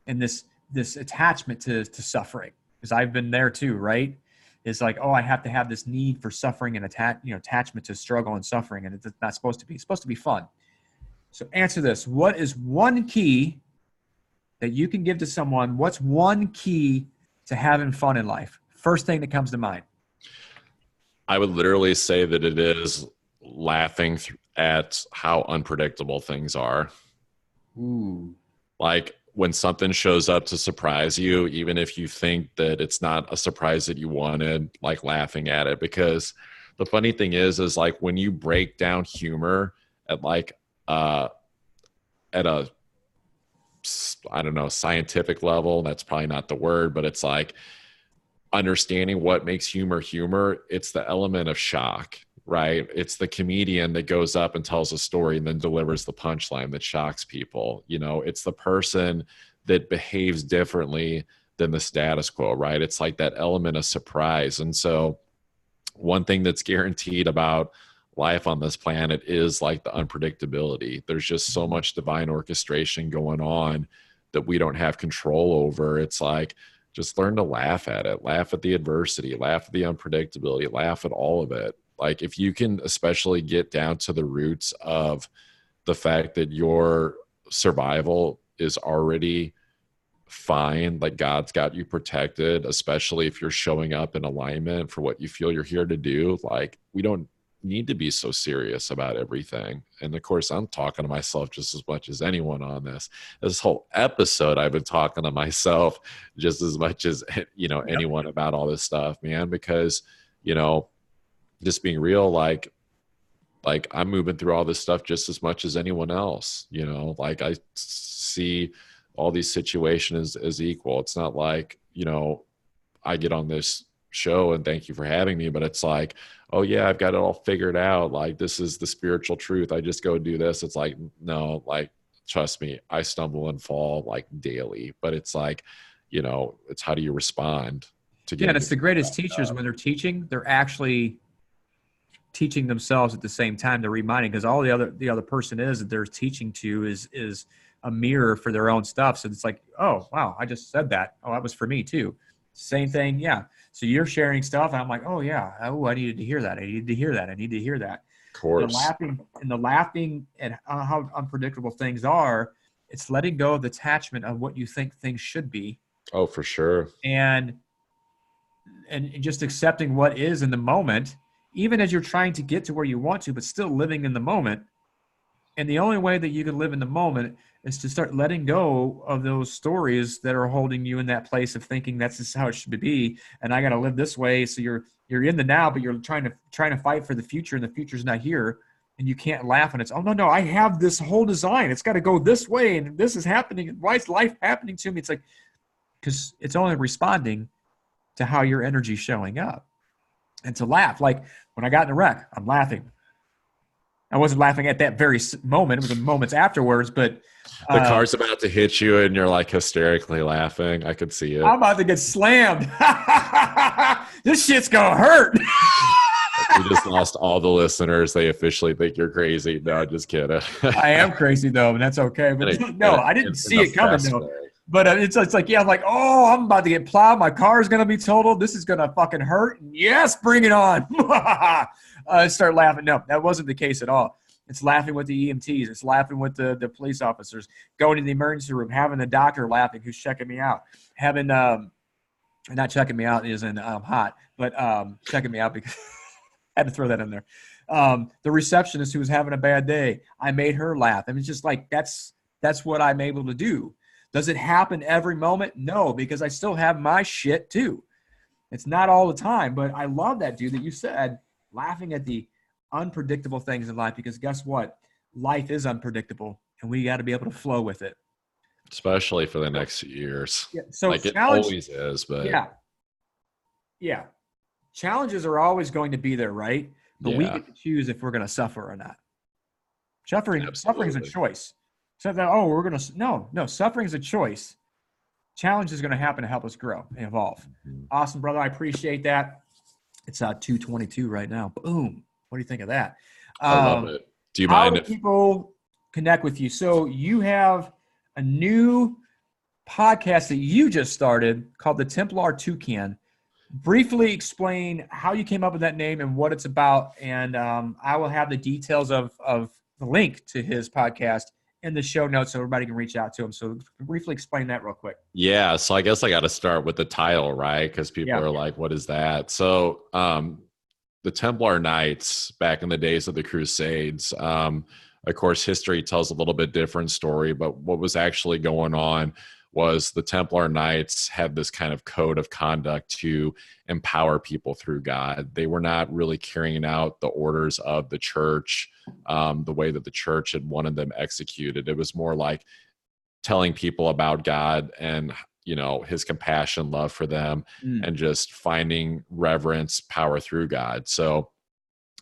And this attachment to suffering, because I've been there too, right? It's like, oh, I have to have this need for suffering and attachment to struggle and suffering. And it's not supposed to be. It's supposed to be fun. So answer this. What is one key that you can give to someone? What's one key to having fun in life? First thing that comes to mind. I would literally say that it is laughing at how unpredictable things are. Ooh. Like when something shows up to surprise you, even if you think that it's not a surprise that you wanted, like laughing at it. Because the funny thing is like when you break down humor at like at a, I don't know, scientific level, that's probably not the word, but it's like understanding what makes humor, it's the element of shock. Right. It's the comedian that goes up and tells a story and then delivers the punchline that shocks people. It's the person that behaves differently than the status quo. Right. It's like that element of surprise. And so one thing that's guaranteed about life on this planet is like the unpredictability. There's just so much divine orchestration going on that we don't have control over. It's like, just learn to laugh at it, laugh at the adversity, laugh at the unpredictability, laugh at all of it. Like if you can especially get down to the roots of the fact that your survival is already fine, like God's got you protected, especially if you're showing up in alignment for what you feel you're here to do. Like we don't need to be so serious about everything. And of course, I'm talking to myself just as much as anyone on this whole episode. I've been talking to myself just as much as, anyone about all this stuff, man, because, just being real, like I'm moving through all this stuff just as much as anyone else, like I see all these situations as equal. It's not like, I get on this show and thank you for having me. But it's like, oh yeah, I've got it all figured out. Like, this is the spiritual truth. I just go do this. It's like, no, like, trust me, I stumble and fall like daily, but it's like, it's how do you respond to Yeah, and getting it's the greatest teachers when they're teaching, they're actually teaching themselves at the same time. They're reminding, because all the other person is that they're teaching to is a mirror for their own stuff. So it's like, oh wow, I just said that. Oh, that was for me too. Same thing. Yeah. So you're sharing stuff, and I'm like, oh yeah, oh, I needed to hear that. I needed to hear that. I need to hear that. Of course. The laughing at how unpredictable things are. It's letting go of the attachment of what you think things should be. Oh, for sure. And just accepting what is in the moment, even as you're trying to get to where you want to, but still living in the moment. And the only way that you can live in the moment is to start letting go of those stories that are holding you in that place of thinking that's just how it should be. And I got to live this way. So you're in the now, but you're trying to fight for the future, and the future's not here. And you can't laugh. And it's, oh no, I have this whole design. It's got to go this way. And this is happening. Why is life happening to me? It's like, because it's only responding to how your energy's showing up. And to laugh, like when I got in a wreck, I'm laughing. I wasn't laughing at that very moment. It was the moments afterwards, but the car's about to hit you and you're like hysterically laughing. I could see it. I'm about to get slammed. This shit's gonna hurt. We just lost all the listeners. They officially think you're crazy. No, just kidding. I am crazy though, and that's okay. But I didn't see it coming though. But it's like, yeah, I'm like, oh, I'm about to get plowed. My car is going to be totaled. This is going to fucking hurt. Yes, bring it on. Start laughing. No, that wasn't the case at all. It's laughing with the EMTs. It's laughing with the police officers. Going to the emergency room, having the doctor laughing who's checking me out. Having, not checking me out isn't hot, but checking me out because I had to throw that in there. The receptionist who was having a bad day, I made her laugh. I mean, it's just like, that's what I'm able to do. Does it happen every moment? No, because I still have my shit too. It's not all the time, but I love that, dude, that you said laughing at the unpredictable things in life, because guess what? Life is unpredictable, and we got to be able to flow with it. Especially for the next few years. Yeah, so like it always is, but yeah. Challenges are always going to be there, right? But we get to choose if we're going to suffer or not. Suffering is a choice. So that, no, suffering is a choice. Challenge is going to happen to help us grow and evolve. Mm-hmm. Awesome, brother. I appreciate that. It's 2:22 right now. Boom. What do you think of that? I love it. Do you mind if people connect with you? So you have a new podcast that you just started called the Templar Toucan. Briefly explain how you came up with that name and what it's about. And I will have the details of the link to his podcast in the show notes so everybody can reach out to him. So briefly explain that real quick. Yeah. So I guess I got to start with the title, right? Because people are like, what is that? So the Templar Knights back in the days of the Crusades, of course, history tells a little bit different story, but what was actually going on was the Templar Knights had this kind of code of conduct to empower people through God. They were not really carrying out the orders of the church the way that the church had wanted them executed. It was more like telling people about God and, his compassion, love for them, and just finding reverence, power through God. So,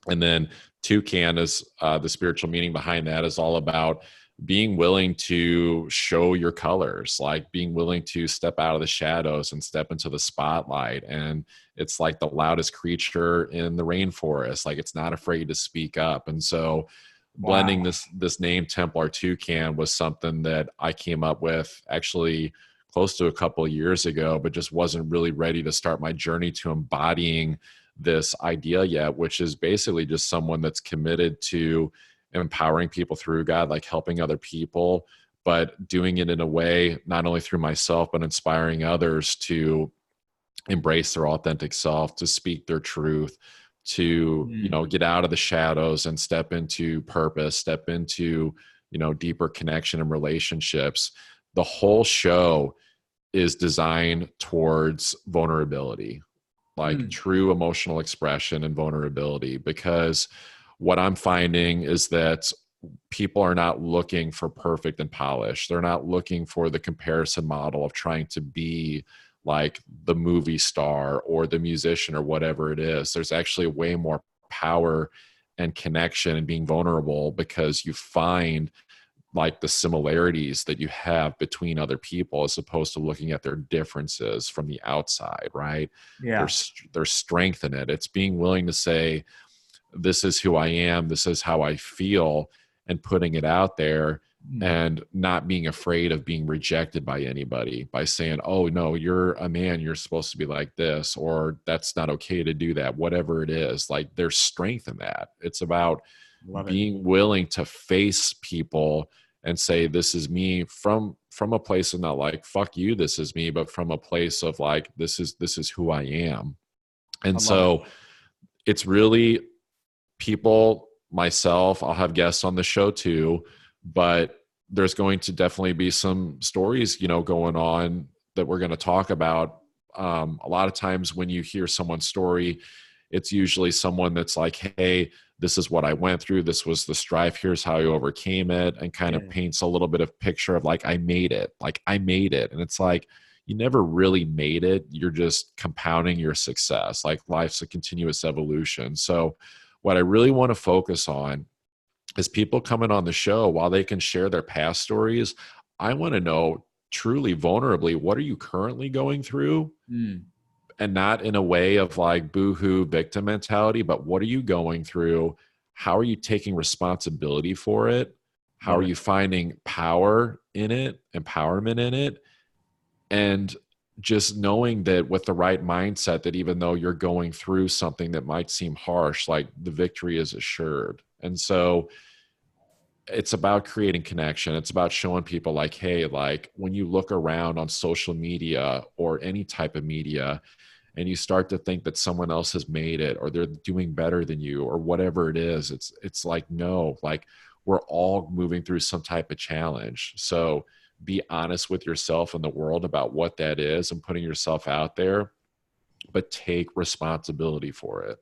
and then Toucan is the spiritual meaning behind that is all about being willing to show your colors, like being willing to step out of the shadows and step into the spotlight. And it's like the loudest creature in the rainforest. Like it's not afraid to speak up. And so blending this name Templar Toucan was something that I came up with actually close to a couple of years ago, but just wasn't really ready to start my journey to embodying this idea yet, which is basically just someone that's committed to empowering people through God, like helping other people, but doing it in a way, not only through myself, but inspiring others to embrace their authentic self, to speak their truth, to, get out of the shadows and step into purpose, step into, deeper connection and relationships. The whole show is designed towards vulnerability, like true emotional expression and vulnerability, because what I'm finding is that people are not looking for perfect and polished. They're not looking for the comparison model of trying to be like the movie star or the musician or whatever it is. There's actually way more power and connection and being vulnerable, because you find like the similarities that you have between other people, as opposed to looking at their differences from the outside, right? Yeah. There's strength in it. It's being willing to say, this is who I am, this is how I feel, and putting it out there, and not being afraid of being rejected by anybody by saying, oh no, you're a man, you're supposed to be like this, or that's not okay to do that, whatever it is. Like, there's strength in that. It's about being willing to face people and say, this is me, from a place of not like, fuck you, this is me, but from a place of like, this is who I am. And so it's really people, myself, I'll have guests on the show too, but there's going to definitely be some stories, you know, going on that we're going to talk about. A lot of times when you hear someone's story, it's usually someone that's like, hey, this is what I went through, this was the strife, here's how I overcame it, and kind of paints a little bit of picture of like, I made it. And it's like, you never really made it. You're just compounding your success. Like, life's a continuous evolution. So what I really want to focus on is people coming on the show, while they can share their past stories, I want to know truly vulnerably, what are you currently going through? And not in a way of like boohoo victim mentality, but what are you going through? How are you taking responsibility for it? How are you finding power in it, empowerment in it? And just knowing that with the right mindset, that even though you're going through something that might seem harsh, like the victory is assured. And so it's about creating connection. It's about showing people like, hey, like when you look around on social media or any type of media, and you start to think that someone else has made it, or they're doing better than you, or whatever it is, it's like, no, like we're all moving through some type of challenge. So be honest with yourself and the world about what that is, and putting yourself out there, but take responsibility for it.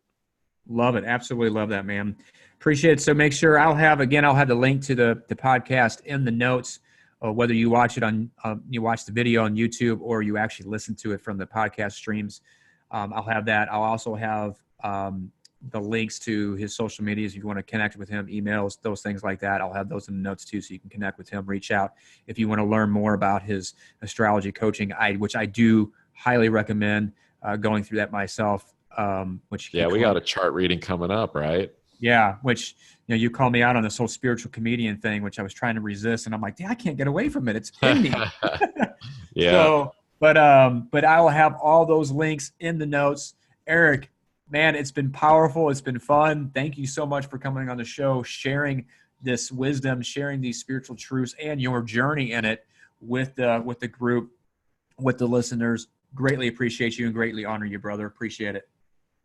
Love it. Absolutely love that, man. Appreciate it. So make sure I'll have the link to the podcast in the notes, whether you watch it on, you watch the video on YouTube, or you actually listen to it from the podcast streams. I'll have that. I'll also have the links to his social medias if you want to connect with him, emails, those things like that. I'll have those in the notes too, so you can connect with him, reach out if you want to learn more about his astrology coaching, which I do highly recommend going through that myself. Which we got a chart reading coming up, right? Yeah, which, you know, you call me out on this whole spiritual comedian thing, which I was trying to resist, and I'm like, I can't get away from it. It's in me. Yeah. So, but I will have all those links in the notes. Eric, man, it's been powerful. It's been fun. Thank you so much for coming on the show, sharing this wisdom, sharing these spiritual truths, and your journey in it with the group, with the listeners. Greatly appreciate you and greatly honor you, brother. Appreciate it.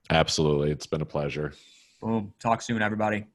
Absolutely. It's been a pleasure. Boom. Talk soon, everybody.